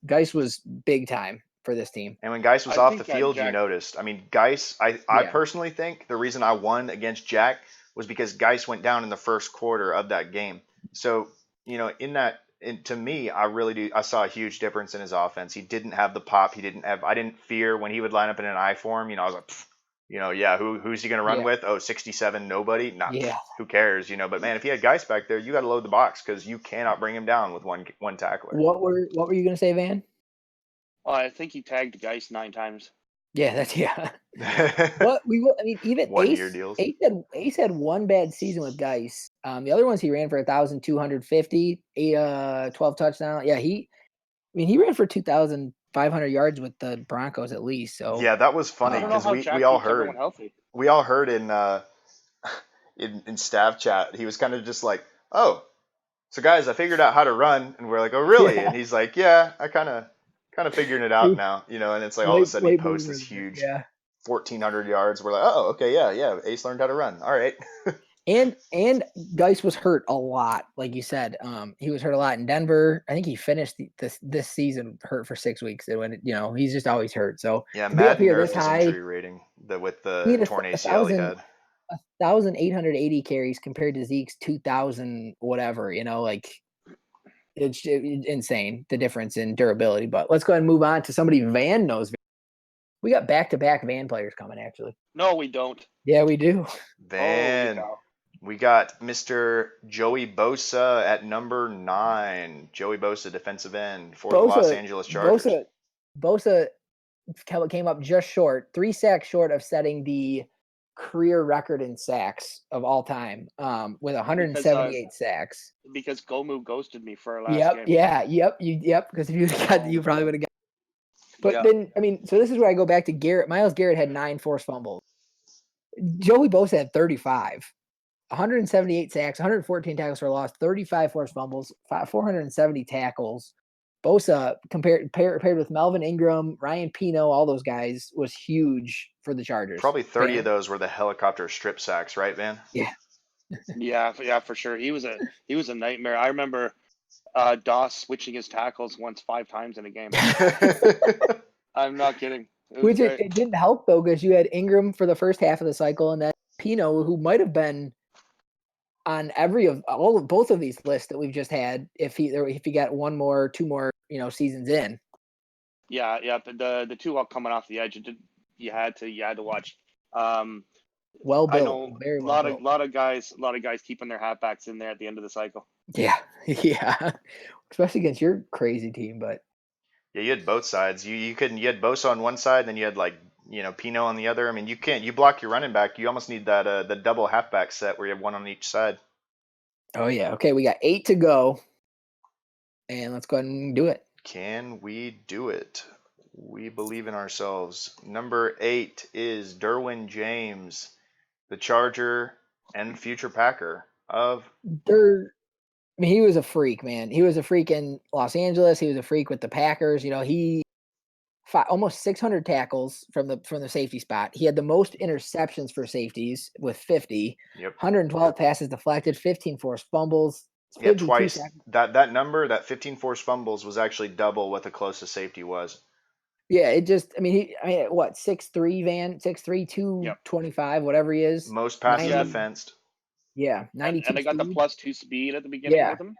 Geis was big time for this team. And when Geis was off the field, you noticed. I mean, Geis, I personally think the reason I won against Jack was because Geis went down in the first quarter of that game. So, to me, I saw a huge difference in his offense. He didn't have the pop. I didn't fear when he would line up in an I form. I was like, who's he going to run with? Oh, 67, nobody? Nah, who cares? But man, if he had Geis back there, you got to load the box because you cannot bring him down with one tackler. What were you going to say, Van? Well, I think he tagged Geis 9 times. Yeah, But even 1 year deals. Ace had one bad season with Geis. The other ones he ran for 1,250, 12 touchdowns. Yeah, he ran for 2,500 yards with the Broncos at least. So yeah, that was funny because we all heard in staff chat. He was kind of just like, oh, so guys, I figured out how to run, and we're like, oh really? Yeah. And he's like, yeah, I kind of figuring it out now, and it's like all of a sudden he posts this huge 1,400 yards. We're like, oh, okay, yeah, Ace learned how to run. All right. and Geis was hurt a lot, like you said. He was hurt a lot in Denver. I think he finished this season hurt for 6 weeks. And when he's just always hurt. So yeah, Madden nerfed his injury rating with the torn ACL he had. 1,880 carries compared to Zeke's 2,000 whatever. It's insane, the difference in durability. But let's go ahead and move on to somebody Van knows. We got back-to-back Van players coming, actually. No, we don't. Yeah, we do. Van. We got Mr. Joey Bosa at number 9. Joey Bosa, defensive end for the Los Angeles Chargers. Bosa came up just short, 3 sacks short of setting the career record in sacks of all time, with 178 sacks. Because Gomu ghosted me for our last game. Yep. Because if you probably would have got. But then, so this is where I go back to Garrett. Myles Garrett had 9 forced fumbles. Joey Bosa had 35, 178 sacks, 114 tackles for loss, 35 forced fumbles, 470 tackles. Bosa paired with Melvin Ingram, Ryan Pino, all those guys, was huge for the Chargers. Probably 30 of those were the helicopter strip sacks, right, Van? Yeah. yeah, for sure. He was a nightmare. I remember Doss switching his tackles 5 times in a game. I'm not kidding. It didn't help though, because you had Ingram for the first half of the cycle, and then Pino, who might have been on both of these lists that we've just had, if he got 2 more seasons in. Yeah, the 2 all coming off the edge. You had to watch. Well built, I know very well a lot of guys keeping their halfbacks in there at the end of the cycle. Yeah, especially against your crazy team. But yeah, you had both sides. You had Bosa on one side, then you had Pino on the other. I mean, you block your running back. You almost need that the double halfback set where you have one on each side. Oh yeah. Okay, we got 8 to go, and let's go ahead and do it. Can we do it? We believe in ourselves. Number 8 is Derwin James, the Charger and future Packer of. He was a freak, man. He was a freak in Los Angeles. He was a freak with the Packers. He fought almost 600 tackles from the safety spot. He had the most interceptions for safeties with 50. Yep. 112 passes deflected, 15 forced fumbles. Yeah, twice. That number, that 15 forced fumbles, was actually double what the closest safety was. Yeah, it just, what, 6'3", Van? 6'3", 225, whatever he is. Most passes defensed. Yeah, 92 And they got the +2 speed at the beginning with him.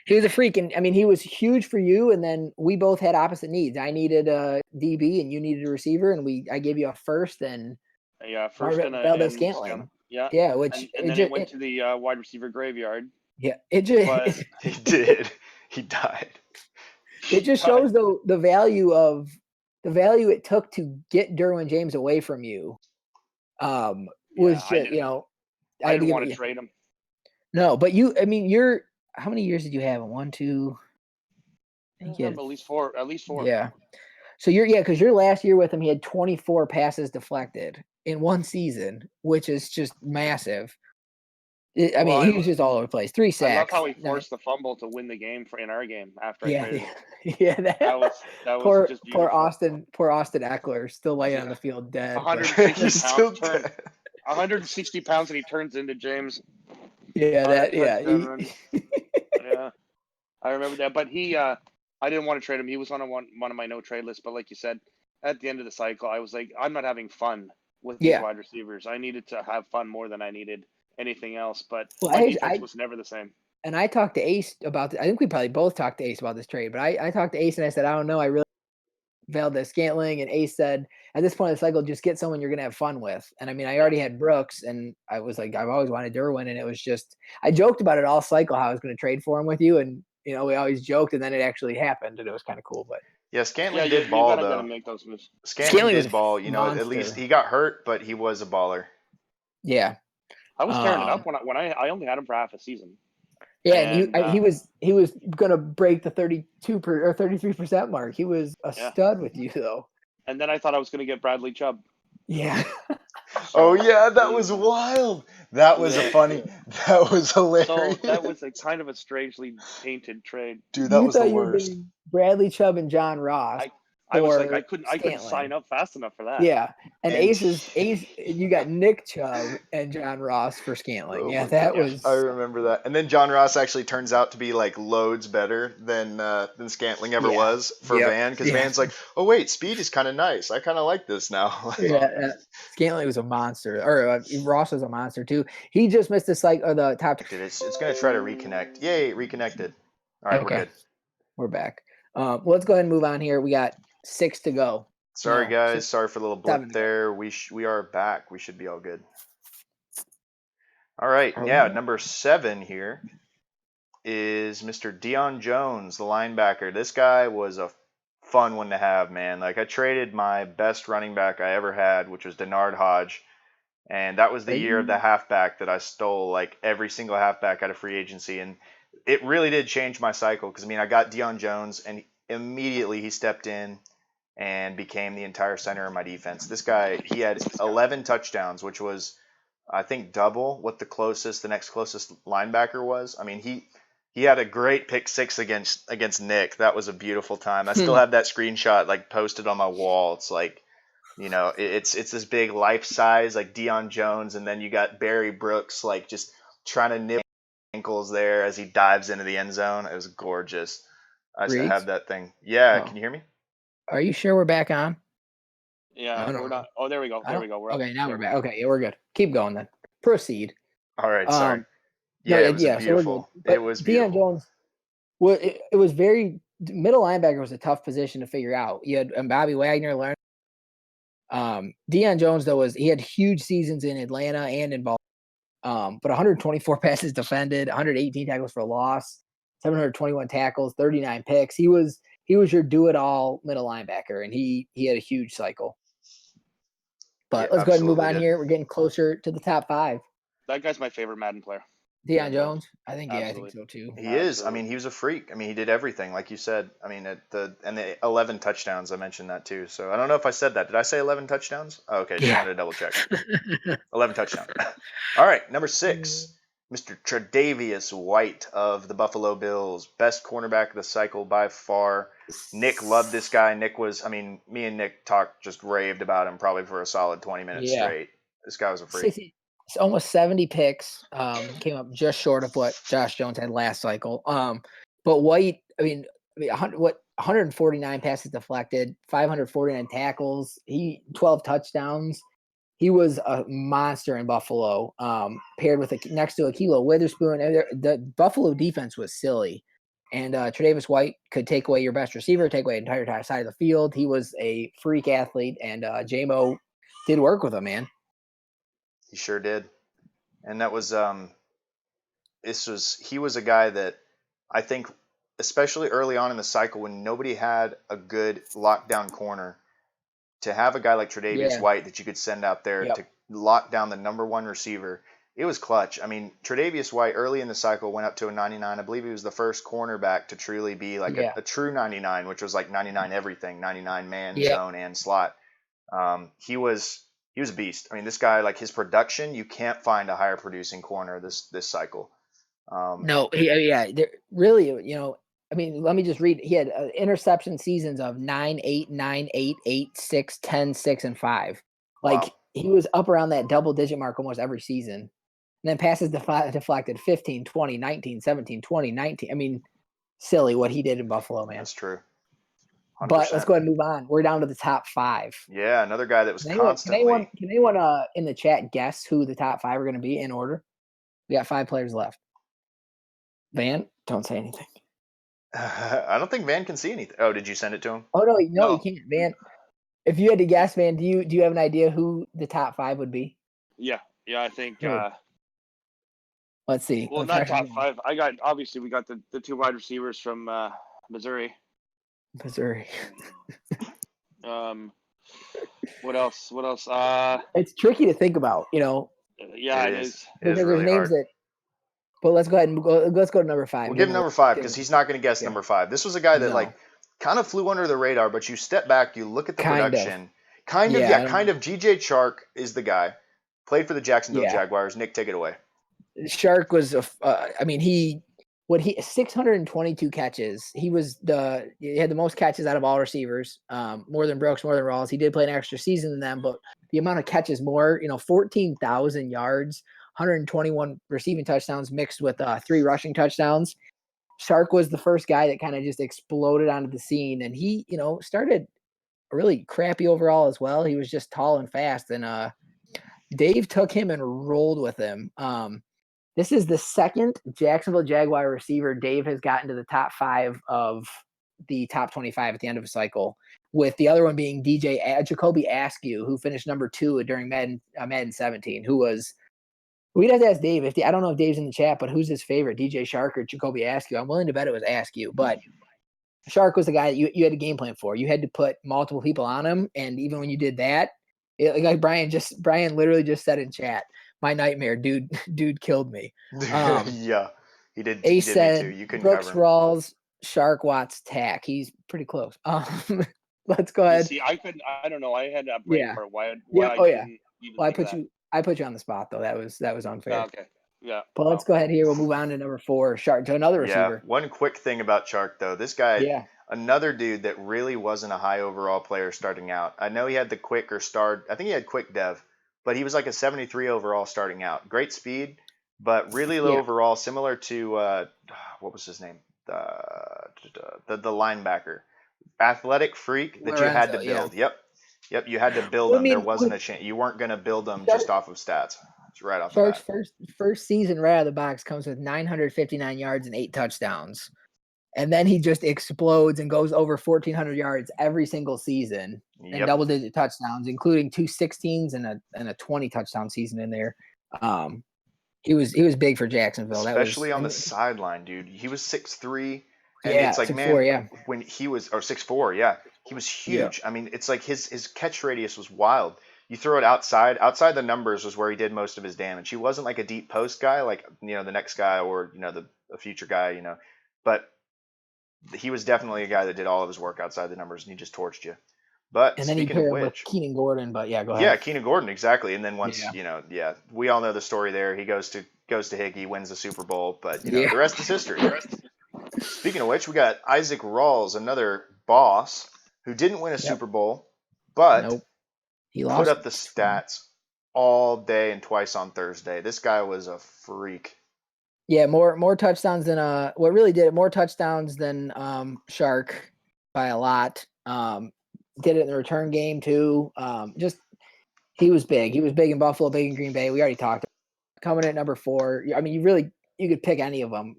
He was a freak, and he was huge for you, and then we both had opposite needs. I needed a DB, and you needed a receiver, and I gave you a first, and first and Scantling. Yeah, and then it went to the wide receiver graveyard. Yeah, he did. He died. It just shows the value it took to get Derwin James away from you. Was just I didn't want to trade him. No, but you're how many years did you have? 1, 2. I think at least 4. Yeah. So because your last year with him, he had 24 passes deflected in one season, which is just massive. He was just all over the place. 3 sacks. I love how he forced the fumble to win the game in our game after I traded him. Yeah, that was just beautiful. Poor Austin Eckler still laying on the field dead. 160 pounds and he turns into James. Yeah, Yeah, I remember that. But I didn't want to trade him. He was on one of my no trade lists. But like you said, at the end of the cycle, I was like, I'm not having fun with these wide receivers. I needed to have fun more than I needed anything else. But my defense was never the same. And I talked to Ace about I think we probably both talked to Ace about this trade, but I talked to Ace and I said, I don't know. I really Valdez-Scantling, and Ace said, at this point of the cycle, just get someone you're going to have fun with. And I mean, I already had Brooks, and I was like, I've always wanted Derwin, and it was just, I joked about it all cycle how I was going to trade for him with you, and we always joked, and then it actually happened, and it was kind of cool. But yeah, Scantling did ball though. Gotta make those moves. Scantling did ball. At least he got hurt, but he was a baller. Yeah, I was tearing it up when I only had him for half a season. Yeah, and he was gonna break the 32% or 33% mark. He was a stud with you though. And then I thought I was gonna get Bradley Chubb. Yeah. Oh yeah, that was wild. That was that was hilarious. So that was kind of a strangely painted trade. Dude, that was the worst. Bradley Chubb and John Ross. I was like, I couldn't sign up fast enough for that. Yeah, and Ace, you got Nick Chubb and John Ross for Scantling. Oh, yeah, that was. I remember that. And then John Ross actually turns out to be like loads better than Scantling ever was for Van, because Van's like, oh wait, speed is kind of nice. I kind of like this now. Scantling was a monster, or Ross was a monster too. He just missed the top. Dude, it's gonna try to reconnect. Yay, reconnected. All right, we're good. We're back. Let's go ahead and move on here. We got 6 to go. Sorry, guys. Sorry for the little blip there. We are back. We should be all good. All right. Yeah, number 7 here is Mr. Deion Jones, the linebacker. This guy was a fun one to have, man. Like, I traded my best running back I ever had, which was Denard Hodge, and that was the year of the halfback that I stole, like, every single halfback out of free agency, and it really did change my cycle because, I got Deion Jones, and immediately he stepped in and became the entire center of my defense. This guy, he had 11 touchdowns, which was, I think, double what the next closest linebacker was. He had a great pick 6 against Nick. That was a beautiful time. I still have that screenshot like posted on my wall. It's like, it's this big life size like Deion Jones, and then you got Barry Brooks like just trying to nip ankles there as he dives into the end zone. It was gorgeous. I still have that thing. Yeah, Can you hear me? Are you sure we're back on? Yeah, we're not. Oh, there we go. There we go. Okay, now we're back. Okay, yeah, we're good. Keep going then. Proceed. All right, sorry. It was beautiful. It was beautiful. Deion Jones, well, it was very middle linebacker was a tough position to figure out. You had Bobby Wagner learn. Deion Jones though he had huge seasons in Atlanta and in Baltimore. But 124 passes defended, 118 tackles for loss, 721 tackles, 39 picks. He was your do-it-all middle linebacker, and he had a huge cycle. But let's go ahead and move on here. We're getting closer to the top 5. That guy's my favorite Madden player. Deion Jones? I think so too. He is. He was a freak. He did everything, like you said. The 11 touchdowns, I mentioned that too. So I don't know if I said that. Did I say 11 touchdowns? Oh, okay, just wanted to double check. 11 touchdowns. All right, number 6. Mr. Tre'Davious White of the Buffalo Bills, best cornerback of the cycle by far. Nick loved this guy. Nick was, me and Nick just raved about him probably for a solid 20 minutes straight. This guy was a freak. It's almost 70 picks. Came up just short of what Josh Jones had last cycle. But White, 149 passes deflected, 549 tackles, 12 touchdowns. He was a monster in Buffalo, paired with next to Ahkello Witherspoon. The Buffalo defense was silly. And Tre'Davious White could take away your best receiver, take away an entire side of the field. He was a freak athlete, and J-Mo did work with him, man. He sure did. And that was he was a guy that I think, especially early on in the cycle when nobody had a good lockdown corner, to have a guy like Tre'Davious White that you could send out there to lock down the number 1 receiver, it was clutch. Tre'Davious White early in the cycle went up to a 99. I believe he was the first cornerback to truly be like a true 99, which was like 99 everything, 99 man, zone, and slot. He was a beast. This guy, like his production, you can't find a higher producing corner this cycle. No, really, let me just read. He had interception seasons of 9, 8, 9, 8, 8, 6, 10, 6, and 5. Like he was up around that double digit mark almost every season. And then passes deflected 15, 20, 19, 17, 20, 19. I mean, silly what he did in Buffalo, man. That's true. 100%. But let's go ahead and move on. We're down to the top 5. Yeah, another guy that was Can constantly. anyone in the chat guess who the top 5 are going to be in order? We got 5 players left. Van, don't say anything. I don't think Van can see anything. Oh, did you send it to him? Oh no, you can't, Van. If you had to guess, Van, do you have an idea who the top 5 would be? Yeah, I think. Let's see. Well, not top 5. We got the 2 wide receivers from Missouri. What else? It's tricky to think about, Yeah, it is. Because really there's names hard. But let's go ahead and let's go to number 5. We'll give him number 5 because he's not going to guess number 5. This was a guy that kind of flew under the radar, but you step back, you look at the production. Kind of. DJ Chark is the guy. Played for the Jacksonville Jaguars. Nick, take it away. Chark was 622 catches. He had the most catches out of all receivers, more than Brooks, more than Rawls. He did play an extra season than them, but the amount of catches more, 14,000 yards, 121 receiving touchdowns mixed with 3 rushing touchdowns. Chark was the first guy that kind of just exploded onto the scene, and he, started really crappy overall as well. He was just tall and fast, and Dave took him and rolled with him. This is the second Jacksonville Jaguar receiver Dave has gotten to the top 5 of the top 25 at the end of a cycle, with the other one being Jacoby Askew, who finished number 2 during Madden 17, who was. We'd have to ask Dave. I don't know if Dave's in the chat, but who's his favorite, DJ Chark or Jacoby Askew? I'm willing to bet it was Askew, but Chark was the guy that you had a game plan for. You had to put multiple people on him, and even when you did that, like Brian literally just said in chat, my nightmare, dude killed me. Yeah, he did. Ace he did said me too. You couldn't Brooks, cover him. Rawls, Chark, Watts, Tack. He's pretty close. Let's go ahead. See, I don't know. I had that brain for why I put you on the spot though. That was unfair. Oh, okay. Yeah. But let's go ahead here. We'll move on to number 4, Chark, to another receiver. One quick thing about Chark though. This guy, another dude that really wasn't a high overall player starting out. I know he had the quick or starred. I think he had quick dev, but he was like a 73 overall starting out. Great speed, but really low overall, similar to what was his name? The linebacker. Athletic freak that you had to build. Yep, you had to build him. There wasn't a chance. You weren't going to build him just off of stats. It's right off the bat. First season right out of the box comes with 959 yards and 8 touchdowns. And then he just explodes and goes over 1,400 yards every single season and double-digit touchdowns, including 2 16s and a 20 touchdown season in there. He was big for Jacksonville. Especially on the sideline, dude. He was 6'3". And it's like, 6'4", when he was, or 6'4", he was huge. I mean, it's like his catch radius was wild. You throw it outside the numbers was where he did most of his damage. He wasn't like a deep post guy, like, the next guy or, the future guy, but he was definitely a guy that did all of his work outside the numbers and he just torched you. But and then speaking of which, with Keenan Gordon, but go ahead. Yeah, Keenan Gordon, exactly. And then once, we all know the story there. He goes to Hickey, wins the Super Bowl, but the rest is history. Speaking of which, we got Isaac Rawls, another boss who didn't win a Super Bowl, but he lost. Put up the stats all day and twice on Thursday. This guy was a freak. Yeah, more touchdowns than more touchdowns than Chark by a lot. Did it in the return game too. He was big. He was big in Buffalo, big in Green Bay. We already talked. Coming in at number 4. I mean, you could pick any of them,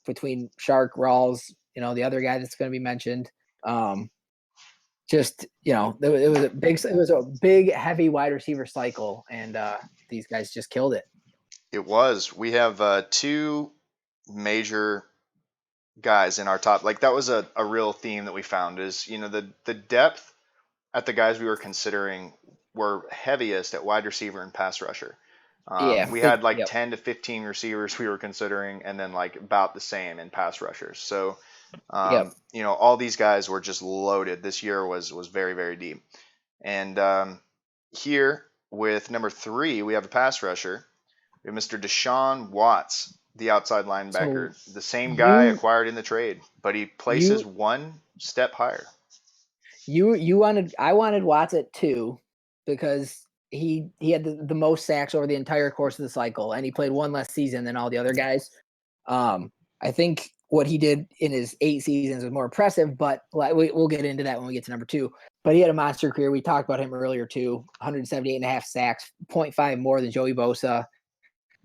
between Chark, Rawls, the other guy that's going to be mentioned. It was a big, heavy wide receiver cycle, and these guys just killed it. It was. We have 2 major guys in our top. Like, that was a real theme that we found is, the depth at the guys we were considering were heaviest at wide receiver and pass rusher. We had 10 to 15 receivers we were considering, and then about the same in pass rushers. So, all these guys were just loaded. This year was very, very deep. And here with number 3, we have a pass rusher. We have Mr. DeSean Watts, the outside linebacker, the same guy acquired in the trade, but he places one step higher. I wanted Watts at 2 because he had the most sacks over the entire course of the cycle, and he played one less season than all the other guys. I think what he did in his 8 seasons was more impressive, but we'll get into that when we get to number 2. But he had a monster career. We talked about him earlier too. 178.5 sacks, 0.5 more than Joey Bosa.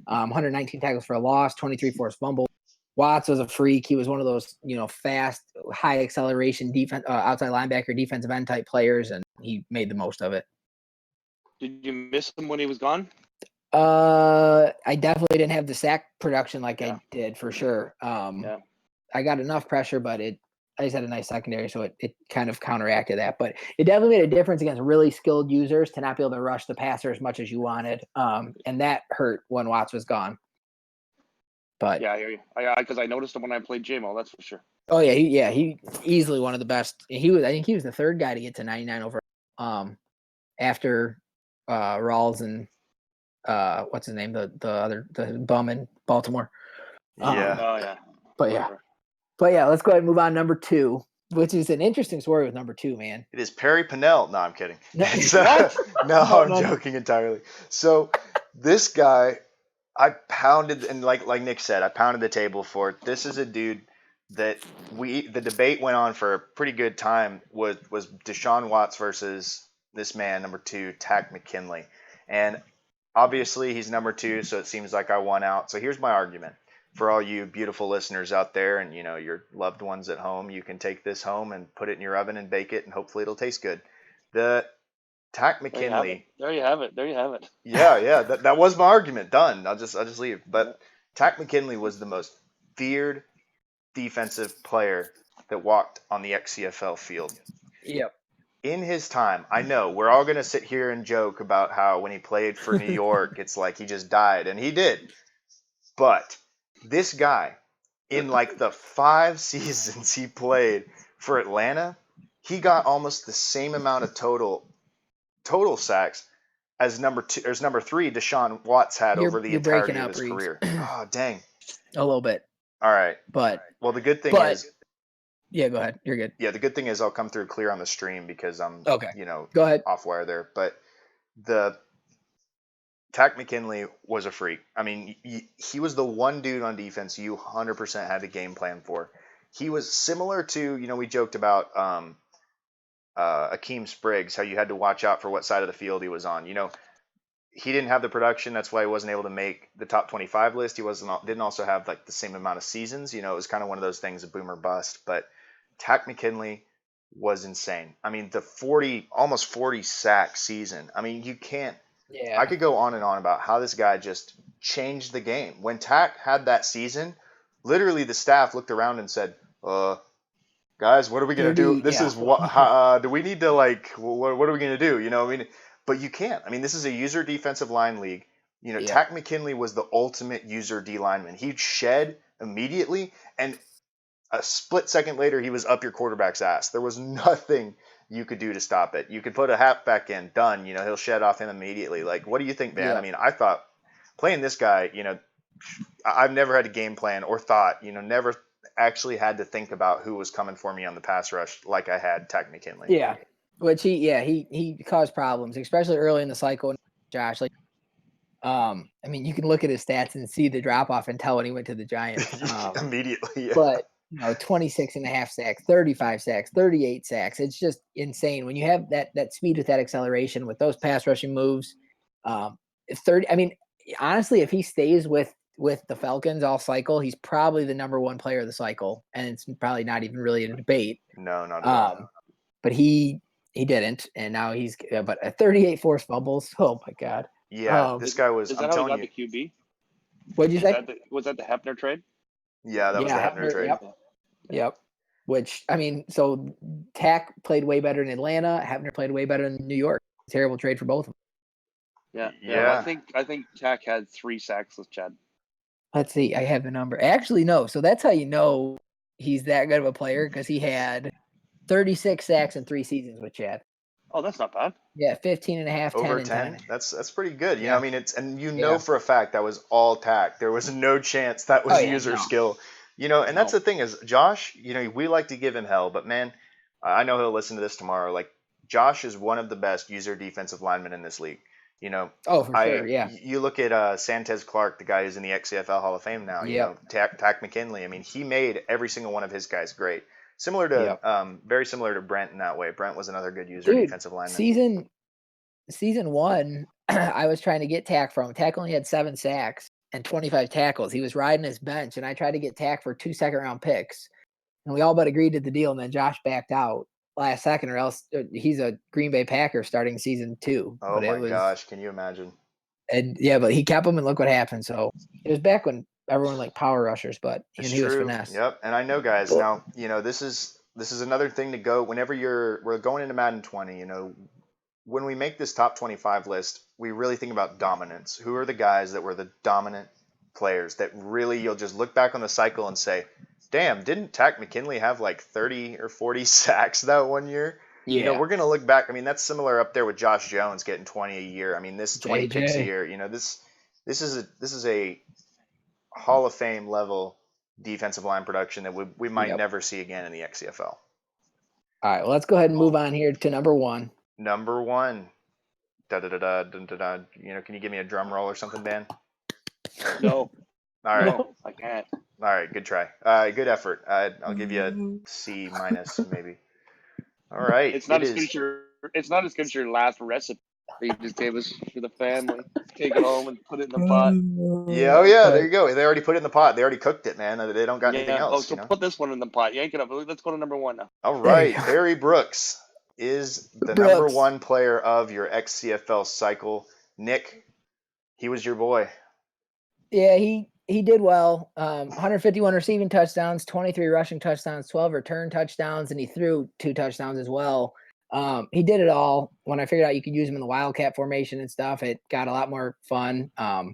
119 tackles for a loss, 23 forced fumbles. Watts was a freak. He was one of those, fast, high acceleration defense, outside linebacker, defensive end type players, and he made the most of it. Did you miss him when he was gone? I definitely didn't have the sack production like I did for sure. I got enough pressure, but I just had a nice secondary, so it kind of counteracted that. But it definitely made a difference against really skilled users to not be able to rush the passer as much as you wanted. And that hurt when Watts was gone. But yeah, I hear you. Because I noticed him when I played JMO, that's for sure. Oh yeah, he easily one of the best. I think he was the third guy to get to 99 over after Rawls and what's his name, the bum in Baltimore. But yeah, let's go ahead and move on. Number 2, which is an interesting story with number 2, man. It is Perry Pennell. No, I'm kidding. What? I'm joking entirely. So this guy, I pounded, and like Nick said, I pounded the table for it. This is a dude that the debate went on for a pretty good time was DeSean Watts versus this man, number 2, Takk McKinley. And obviously he's number 2, so it seems like I won out. So here's my argument. For all you beautiful listeners out there and, your loved ones at home, you can take this home and put it in your oven and bake it, and hopefully it'll taste good. The Takk McKinley. There you have it. Yeah. That was my argument. Done. I'll just leave. But Takk McKinley was the most feared defensive player that walked on the XFL field. Yep. In his time, I know we're all going to sit here and joke about how when he played for New York, it's like he just died, and he did. But this guy, in like the 5 seasons he played for Atlanta, he got almost the same amount of total sacks as number 3 DeSean Watts had over the entirety of his career. Oh, dang. A little bit. All right. Well, the good thing is. Yeah, go ahead. You're good. Yeah, the good thing is I'll come through clear on the stream because I'm, go ahead, off wire there. But the Takk McKinley was a freak. I mean, he was the one dude on defense you 100% had a game plan for. He was similar to, we joked about Hakeem Spriggs, how you had to watch out for what side of the field he was on. He didn't have the production. That's why he wasn't able to make the top 25 list. He didn't also have like the same amount of seasons. It was kind of one of those things, a boom or bust. But Takk McKinley was insane. I mean, the almost 40 sack season. I mean, you can't. Yeah. I could go on and on about how this guy just changed the game. When Takk had that season, literally the staff looked around and said, guys, what are we going to do? This is what, do we need to what are we going to do? But you can't. I mean, this is a user defensive line league. Takk McKinley was the ultimate user D lineman. He'd shed immediately, and a split second later, he was up your quarterback's ass. There was nothing you could do to stop it. You could put a halfback in, done. He'll shed off him immediately. What do you think, man? Yeah. I mean, I thought playing this guy, I've never had a game plan or thought, never actually had to think about who was coming for me on the pass rush like I had Takk McKinley. Yeah. Which he caused problems, especially early in the cycle. Josh, I mean, you can look at his stats and see the drop off and tell when he went to the Giants immediately. Yeah. But 26.5 sacks, 35 sacks, 38 sacks. It's just insane when you have that speed with that acceleration with those pass rushing moves. 30. I mean, honestly, if he stays with the Falcons all cycle, he's probably the number 1 player of the cycle, and it's probably not even really a debate. No, not at all. But he didn't, and now he's but 38 forced fumbles. Oh my God. Yeah, this guy was. Is that how he got the QB? What'd you say? Was that the Hefner trade? Yeah, that was the Hefner trade. Yep. Which, I mean, so Takk played way better in Atlanta. Hefner played way better in New York. Terrible trade for both of them. Yeah. I think Takk had 3 sacks with Chad. Let's see. I have the number. Actually, no. So that's how you know he's that good of a player, because he had 36 sacks in 3 seasons with Chad. Oh, that's not bad. Yeah, 15.5, 10 over and 10. That's pretty good. Yeah. I mean, for a fact that was all Takk. There was no chance that was user skill. And that's the thing is, Josh, we like to give him hell, but man, I know he'll listen to this tomorrow. Like, Josh is one of the best user defensive linemen in this league. Oh, for sure, yeah. You look at Santez Clark, the guy who's in the XFL Hall of Fame now. Yep. Tack McKinley. I mean, he made every single one of his guys great. Similar to, very similar to Brent in that way. Brent was another good user, defensive lineman. Season 1, I was trying to get Tack from. Tack only had 7 sacks and 25 tackles. He was riding his bench, and I tried to get Tack for 2 second-round picks, and we all but agreed to the deal. And then Josh backed out last second, or else he's a Green Bay Packer starting season 2. Oh my gosh, can you imagine? And yeah, but he kept him, and look what happened. So it was back when everyone liked power rushers, but he was finesse. Yep, and I know, guys. Now this is another thing to go whenever we're going into Madden 20. When we make this top 25 list, we really think about dominance. Who are the guys that were the dominant players that really you'll just look back on the cycle and say, damn, didn't Tack McKinley have like 30 or 40 sacks that one year? Yeah. We're going to look back. I mean, that's similar up there with Josh Jones getting 20 a year. I mean, this 20 picks a year. This is a Hall of Fame level defensive line production that we might never see again in the XFL. All right, well, let's go ahead and move on here to number 1. Number 1. Da da da da da da. Can you give me a drum roll or something, Dan? No. All right. No, I can't. All right, good try. Good effort. I'll give you a C minus maybe. All right. It's not as good as your last recipe that you just gave us for the family. Take it home and put it in the pot. Yeah, there you go. They already put it in the pot. They already cooked it, man. They don't got anything else. So put this one in the pot. Yank it up. Let's go to number 1 now. All right, Barry Brooks is the number 1 player of your XCFL cycle. Nick, he was your boy. Yeah, he did well. 151 receiving touchdowns, 23 rushing touchdowns, 12 return touchdowns, and he threw 2 touchdowns as well. He did it all. When I figured out you could use him in the Wildcat formation and stuff, it got a lot more fun. But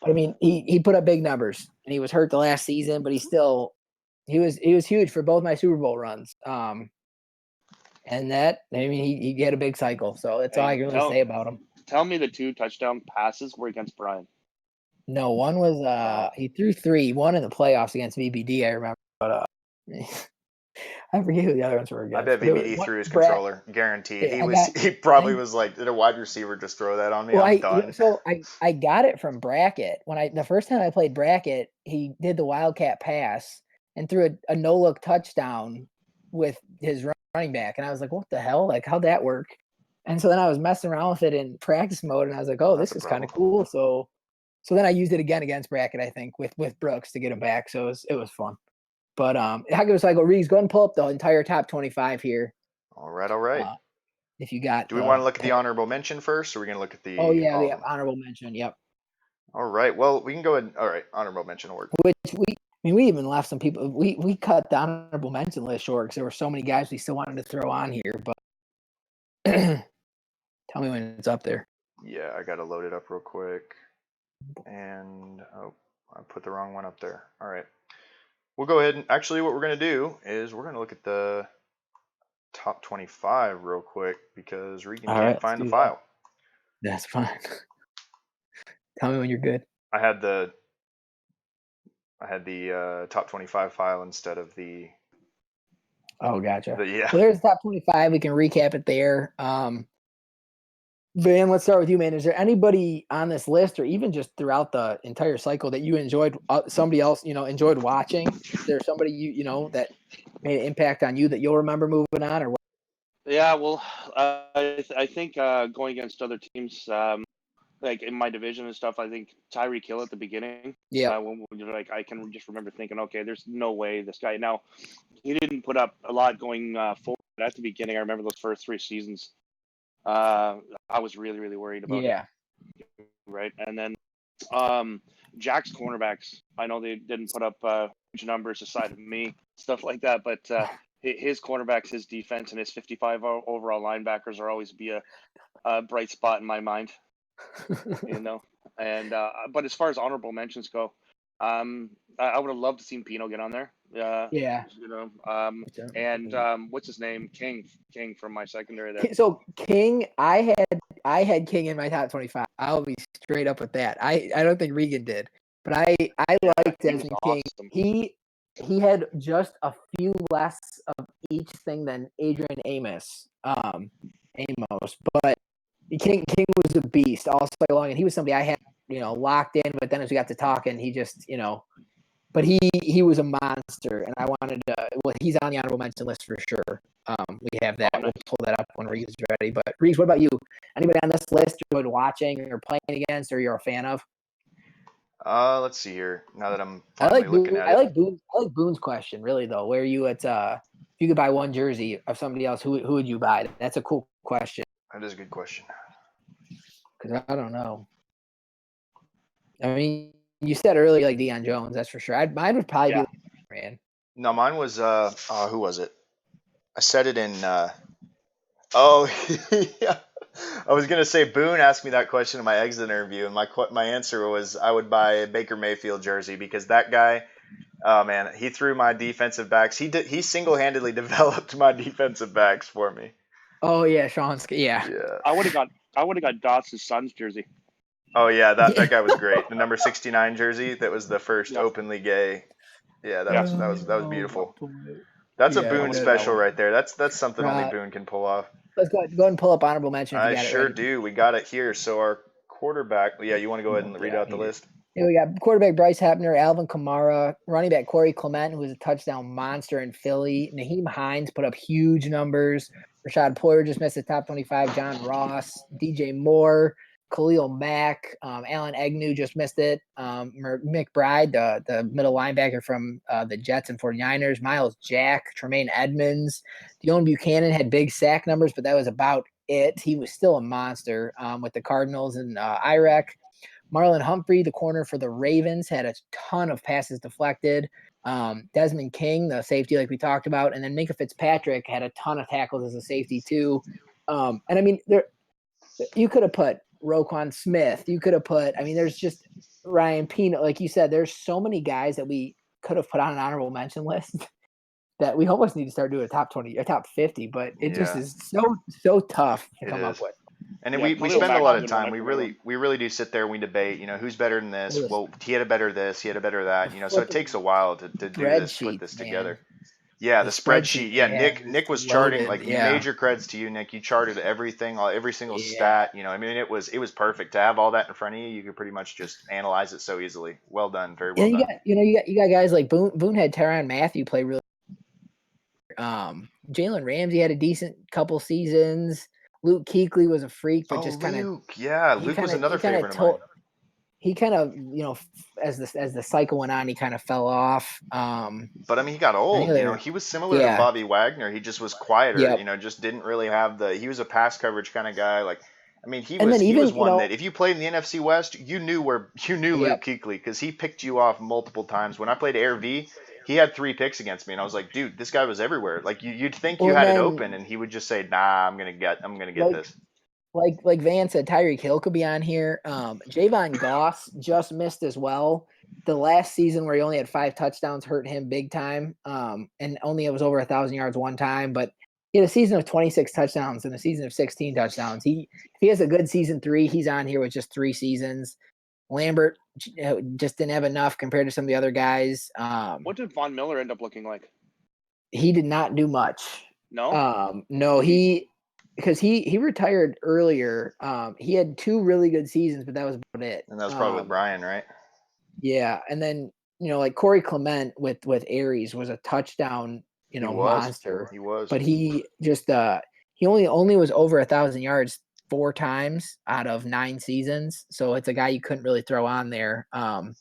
I mean, he put up big numbers, and he was hurt the last season, but he was huge for both my Super Bowl runs. And he had a big cycle, so that's all I can really say about him. Tell me the 2 touchdown passes were against Brian. No, one was he threw 3. One in the playoffs against VBD, I remember, but I forget who the other ones were against. I bet VBD threw his controller, guaranteed. He probably was like, did a wide receiver just throw that on me? I'm done. So I got it from Brackett. The first time I played Brackett, he did the Wildcat pass and threw a no-look touchdown with his running back, and I was like, what the hell? Like, how'd that work? And so then I was messing around with it in practice mode, and I was like, oh, this is kind of cool. So then I used it again against Brackett, I think, with Brooks to get him back. So it was fun. But how goes cycle? Reeves, go ahead and pull up the entire top 25 here. All right. If you got. Do we want to look at the honorable mention first, or are we going to look at the? Oh yeah, the honorable mention. Yep. All right. Well, we can go ahead. All right, honorable mention award. Which we even left some people. We cut the honorable mention list short because there were so many guys we still wanted to throw on here. But tell me when it's up there. Yeah, I got to load it up real quick. And I put the wrong one up there. All right. We'll go ahead and actually what we're going to do is we're going to look at the top 25 real quick because Regan can't find the file. That's fine. Tell me when you're good. I had the top 25 file instead of the. Oh, gotcha. Yeah. Well, there's the top 25. We can recap it there. Van, let's start with you, man. Is there anybody on this list or even just throughout the entire cycle that you enjoyed, somebody else, enjoyed watching? Is there somebody that made an impact on you that you'll remember moving on or what? Yeah, well, I think going against other teams, like in my division and stuff, I think Tyreek Hill at the beginning. Yeah. When I can just remember thinking, okay, there's no way this guy. Now, he didn't put up a lot going forward at the beginning. I remember those first 3 seasons. I was really, really worried about it. Right. And then Jack's cornerbacks, I know they didn't put up huge numbers aside of me, stuff like that, but his cornerbacks, his defense, and his 55 overall linebackers are always be a bright spot in my mind. And but as far as honorable mentions go, I would have loved to seen Pino get on there. And what's his name? King from my secondary there. So King, I had King in my top 25. I'll be straight up with that. I don't think Regan did, but I liked Desmond King. Awesome. He had just a few less of each thing than Adrian Amos, but King was a beast all play long, and he was somebody I had, locked in. But then as we got to talking, he just, but he was a monster, and I wanted to. Well, he's on the honorable mention list for sure. We have that. We'll pull that up when Reeves is ready. But Reeves, what about you? Anybody on this list you're enjoyed watching or playing against, or you're a fan of? Let's see here. Now that I'm finally looking at it. I like Boone's question, really though. Where are you at? If you could buy one jersey of somebody else, who would you buy? That's a cool question. That is a good question. Because I don't know. I mean, you said earlier like DeSean Jones, that's for sure. Mine would probably be man. No, mine was who was it? I said it in oh yeah. I was gonna say Boone asked me that question in my exit interview, and my answer was I would buy a Baker Mayfield jersey because that guy, oh man, he threw my defensive backs. He single-handedly developed my defensive backs for me. Oh yeah, Sean's yeah. I would have got Dots' son's jersey. Oh yeah, that guy was great. The number 69 jersey that was the first openly gay. Yeah, that was beautiful. That's a Boone special right there. That's something only Boone can pull off. Let's go ahead and pull up honorable mention. I sure do. We got it here. So our quarterback. Yeah, you want to go ahead and read out the list? Yeah, we got quarterback Bryce Hepner, Alvin Kamara, running back Corey Clement, who was a touchdown monster in Philly. Naheem Hines put up huge numbers. Rashad Poyer just missed the top 25. John Ross, DJ Moore, Khalil Mack, Alan Agnew just missed it. McBride, the middle linebacker from the Jets and 49ers. Miles Jack, Tremaine Edmonds. Deone Buchanan had big sack numbers, but that was about it. He was still a monster with the Cardinals and Iraq. Marlon Humphrey, the corner for the Ravens, had a ton of passes deflected. Desmond King, the safety like we talked about, and then Minka Fitzpatrick had a ton of tackles as a safety too. And I mean, you could have put Roquan Smith. You could have put, there's just Ryan Peanut. Like you said, there's so many guys that we could have put on an honorable mention list that we almost need to start doing a top 20 or top 50, but it just is so tough to come up with. And we spend a lot of time. We really do sit there and we debate, who's better than this? Well, he had a better this, he had a better that, so it takes a while to do this, put this together. Yeah, the spreadsheet. Yeah, Nick was charting major creds to you, Nick. You charted everything, every single stat. It was perfect to have all that in front of you. You could pretty much just analyze it so easily. Well done, very well done. You got guys like Boone had Tyrann Mathieu play really. Jalen Ramsey had a decent couple seasons. Luke Kuechly was a freak, but just kind of Luke was another favorite of mine. He kind of, as the cycle went on, he kind of fell off. But he got old. He was similar to Bobby Wagner. He just was quieter. Just didn't really have he was a pass coverage kind of guy. He was one that if you played in the NFC West, you knew Luke Kuechly because he picked you off multiple times. When I played Air V, he had 3 picks against me, and I was like, dude, this guy was everywhere. You'd think you had it open, and he would just say, nah, I'm gonna get this. Like Van said, Tyreek Hill could be on here. Javon Goss just missed as well. The last season where he only had 5 touchdowns hurt him big time. And only it was over 1,000 yards one time, but he had a season of 26 touchdowns and a season of 16 touchdowns. If he has a good season 3, he's on here with just 3 seasons. Lambert just didn't have enough compared to some of the other guys. What did Von Miller end up looking like? He did not do much. No? No, because he retired earlier. He had 2 really good seasons, but that was about it. And that was probably with Brian, right? Yeah, and then like Corey Clement with Aries was a touchdown, monster. He was, but he just he only was over 1,000 yards 4 times out of 9 seasons. So it's a guy you couldn't really throw on there. But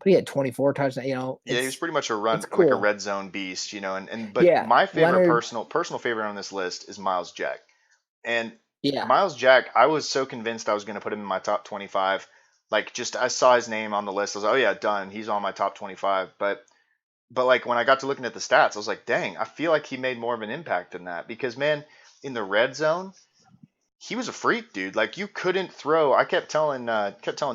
he had 24 touchdowns. He was pretty much a red zone beast. But my favorite personal favorite on this list is Miles Jack. And Miles Jack, I was so convinced I was going to put him in my top 25. I saw his name on the list. I was like, oh yeah, done. He's on my top 25. But when I got to looking at the stats, I was like, dang, I feel like he made more of an impact than that. Because man, in the red zone, he was a freak, dude. You couldn't throw. I kept telling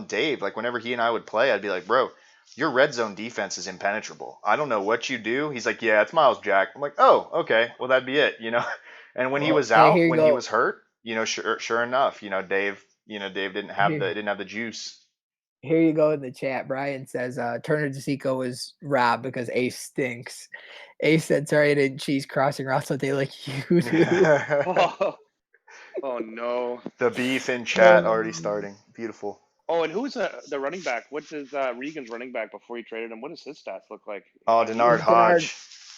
Dave, whenever he and I would play, I'd be like, bro, your red zone defense is impenetrable. I don't know what you do. He's like, yeah, it's Miles Jack. I'm like, oh, okay, well that'd be it, And when he was out, when he was hurt, sure enough, Dave didn't have the juice. Here you go in the chat. Brian says Turner DeSico was robbed because Ace stinks. Ace said, sorry I didn't cheese crossing routes what they like you do. Oh no. The beef in chat already starting. Beautiful. Oh, and who's the running back? What does Regan's running back before you traded him? What does his stats look like? Oh, Denard Hodge.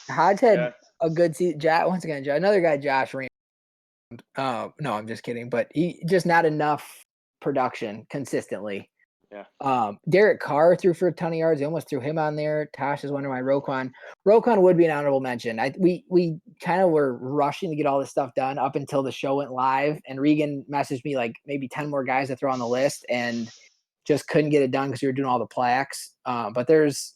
Hodge had Yeah. a good season. Once again, another guy, Josh Ram. No, I'm just kidding. But he just not enough production consistently. Yeah. Derek Carr threw for a ton of yards. They almost threw him on there. Tosh is wondering why Roquan. Roquan would be an honorable mention. We kind of were rushing to get all this stuff done up until the show went live, and Regan messaged me like maybe 10 more guys to throw on the list, and just couldn't get it done because we were doing all the plaques. But there's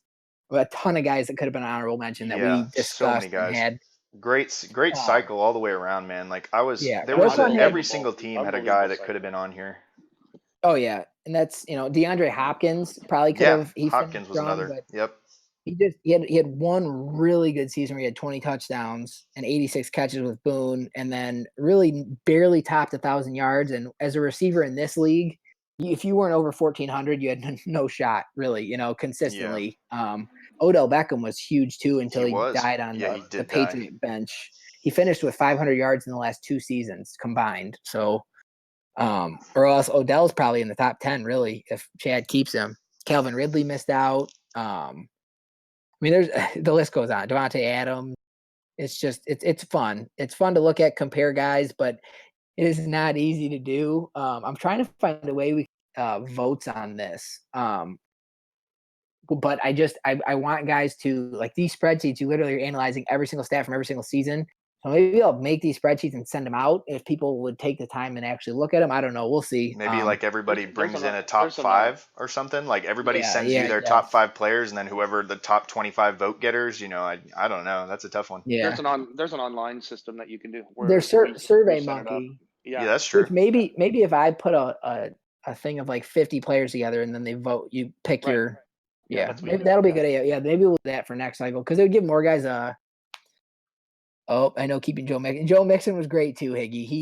a ton of guys that could have been an honorable mention that we discussed so many guys. and had. Great cycle all the way around, man. Like Roquan every single team had a guy that could have been on here. Oh yeah, and that's DeAndre Hopkins probably could have. Hopkins was another. Yep. He had one really good season where he had 20 touchdowns and 86 catches with Boone, and then really barely topped 1,000 yards. And as a receiver in this league, if you weren't over 1,400, you had no shot really. Consistently. Yeah. Odell Beckham was huge too until he died on the Patriot bench. He finished with 500 yards in the last 2 seasons combined. So. Or else Odell's probably in the top 10, really, if Chad keeps him. Calvin Ridley missed out. There's the list goes on. Devontae Adams. It's just it's fun. It's fun to look at, compare guys, but it is not easy to do. I'm trying to find a way we votes on this. But I want guys to like these spreadsheets. You literally are analyzing every single stat from every single season. So maybe I'll make these spreadsheets and send them out if people would take the time and actually look at them. I don't know. We'll see. Maybe like everybody brings in a top 5 or something. Like everybody sends you their top 5 players, and then whoever the top 25 vote getters. I don't know. That's a tough one. Yeah. There's an online system that you can do. There's Survey Monkey. Yeah, that's true. Maybe if I put a thing of like 50 players together and then they vote, you pick your. Yeah, maybe that'll be good. Yeah, maybe we'll do that for next cycle because it would give more guys a. Oh, I know keeping Joe Mixon. Joe Mixon was great too, Higgy.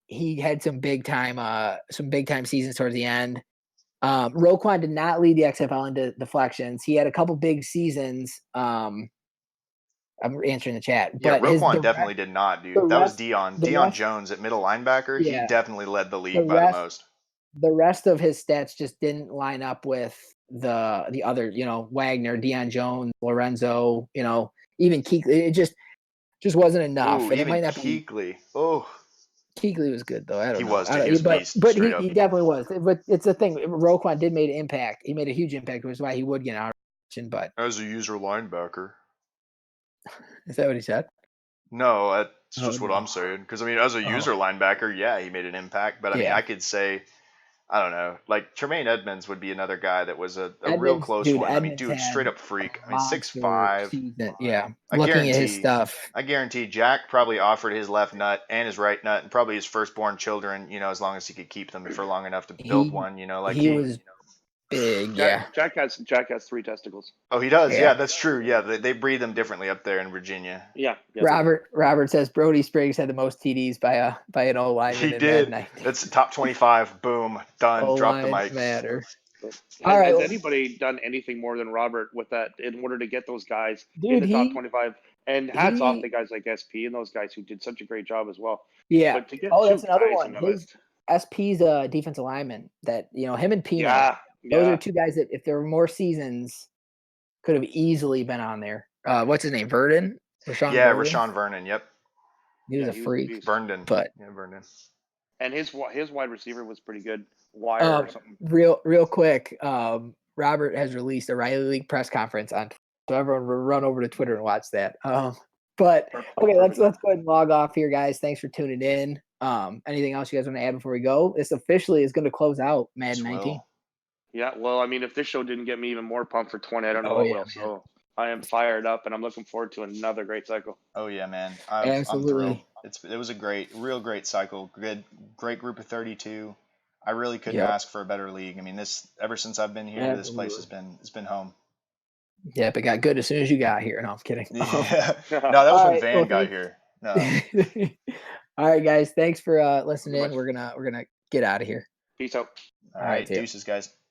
He had some big time seasons towards the end. Roquan did not lead the XFL into deflections. He had a couple big seasons. I'm answering the chat. Yeah, but Roquan definitely did not, dude. That was Deion Jones at middle linebacker. Yeah, he definitely led the league by the most. The rest of his stats just didn't line up with the other, Wagner, Deion Jones, Lorenzo, even Kuechly. It just wasn't enough. Ooh, and it might not Kuechly. Be. Oh, Kuechly was good though. I don't know. He was a beast, but he definitely was. But it's the thing. Roquan did make an impact. He made a huge impact, which is why he would get an option. But as a user linebacker, is that what he said? No, that's just what I'm saying. Because as a user linebacker, yeah, he made an impact. But I could say, I don't know, like Tremaine Edmonds would be another guy that was a real close one. Edmonds straight up freak. 6'5". Yeah, looking at his stuff. I guarantee Jack probably offered his left nut and his right nut and probably his firstborn children, as long as he could keep them for long enough to build one, he was big. Jack has 3 testicles. Oh, he does. Yeah, that's true. Yeah, they breed them differently up there in Virginia. Yeah. Robert says Brody Spriggs had the most TDs by an O lineman. He did. That's top 25. Boom. Done. Drop the mic. Matter. Has anybody done anything more than Robert with that in order to get those guys in the top 25? And hats off to guys like SP and those guys who did such a great job as well. Yeah. But to get that's another one. SP's a defensive lineman that him and Peanut. Yeah. Those are 2 guys that, if there were more seasons, could have easily been on there. What's his name? Verdon? Rashawn Vernon. Yep. He was a freak. Vernon. Vernon. And his wide receiver was pretty good. Wire or something. Real quick, Robert has released a Riley League press conference on Twitter, so everyone will run over to Twitter and watch that. But okay, let's go ahead and log off here, guys. Thanks for tuning in. Anything else you guys want to add before we go? This officially is going to close out Madden 19. Yeah, well, if this show didn't get me even more pumped for 20, I don't know what will. So I am fired up, and I'm looking forward to another great cycle. Oh yeah, man! Absolutely. I'm thrilled. It was a real great cycle. Great group of 32. I really couldn't ask for a better league. This ever since I've been here, this place has been home. Yeah, it got good as soon as you got here. No, I'm kidding. Yeah. No, that was when Van got here. No. All right, guys. Thanks for listening in. We're gonna get out of here. Peace out. All right, deuces, guys.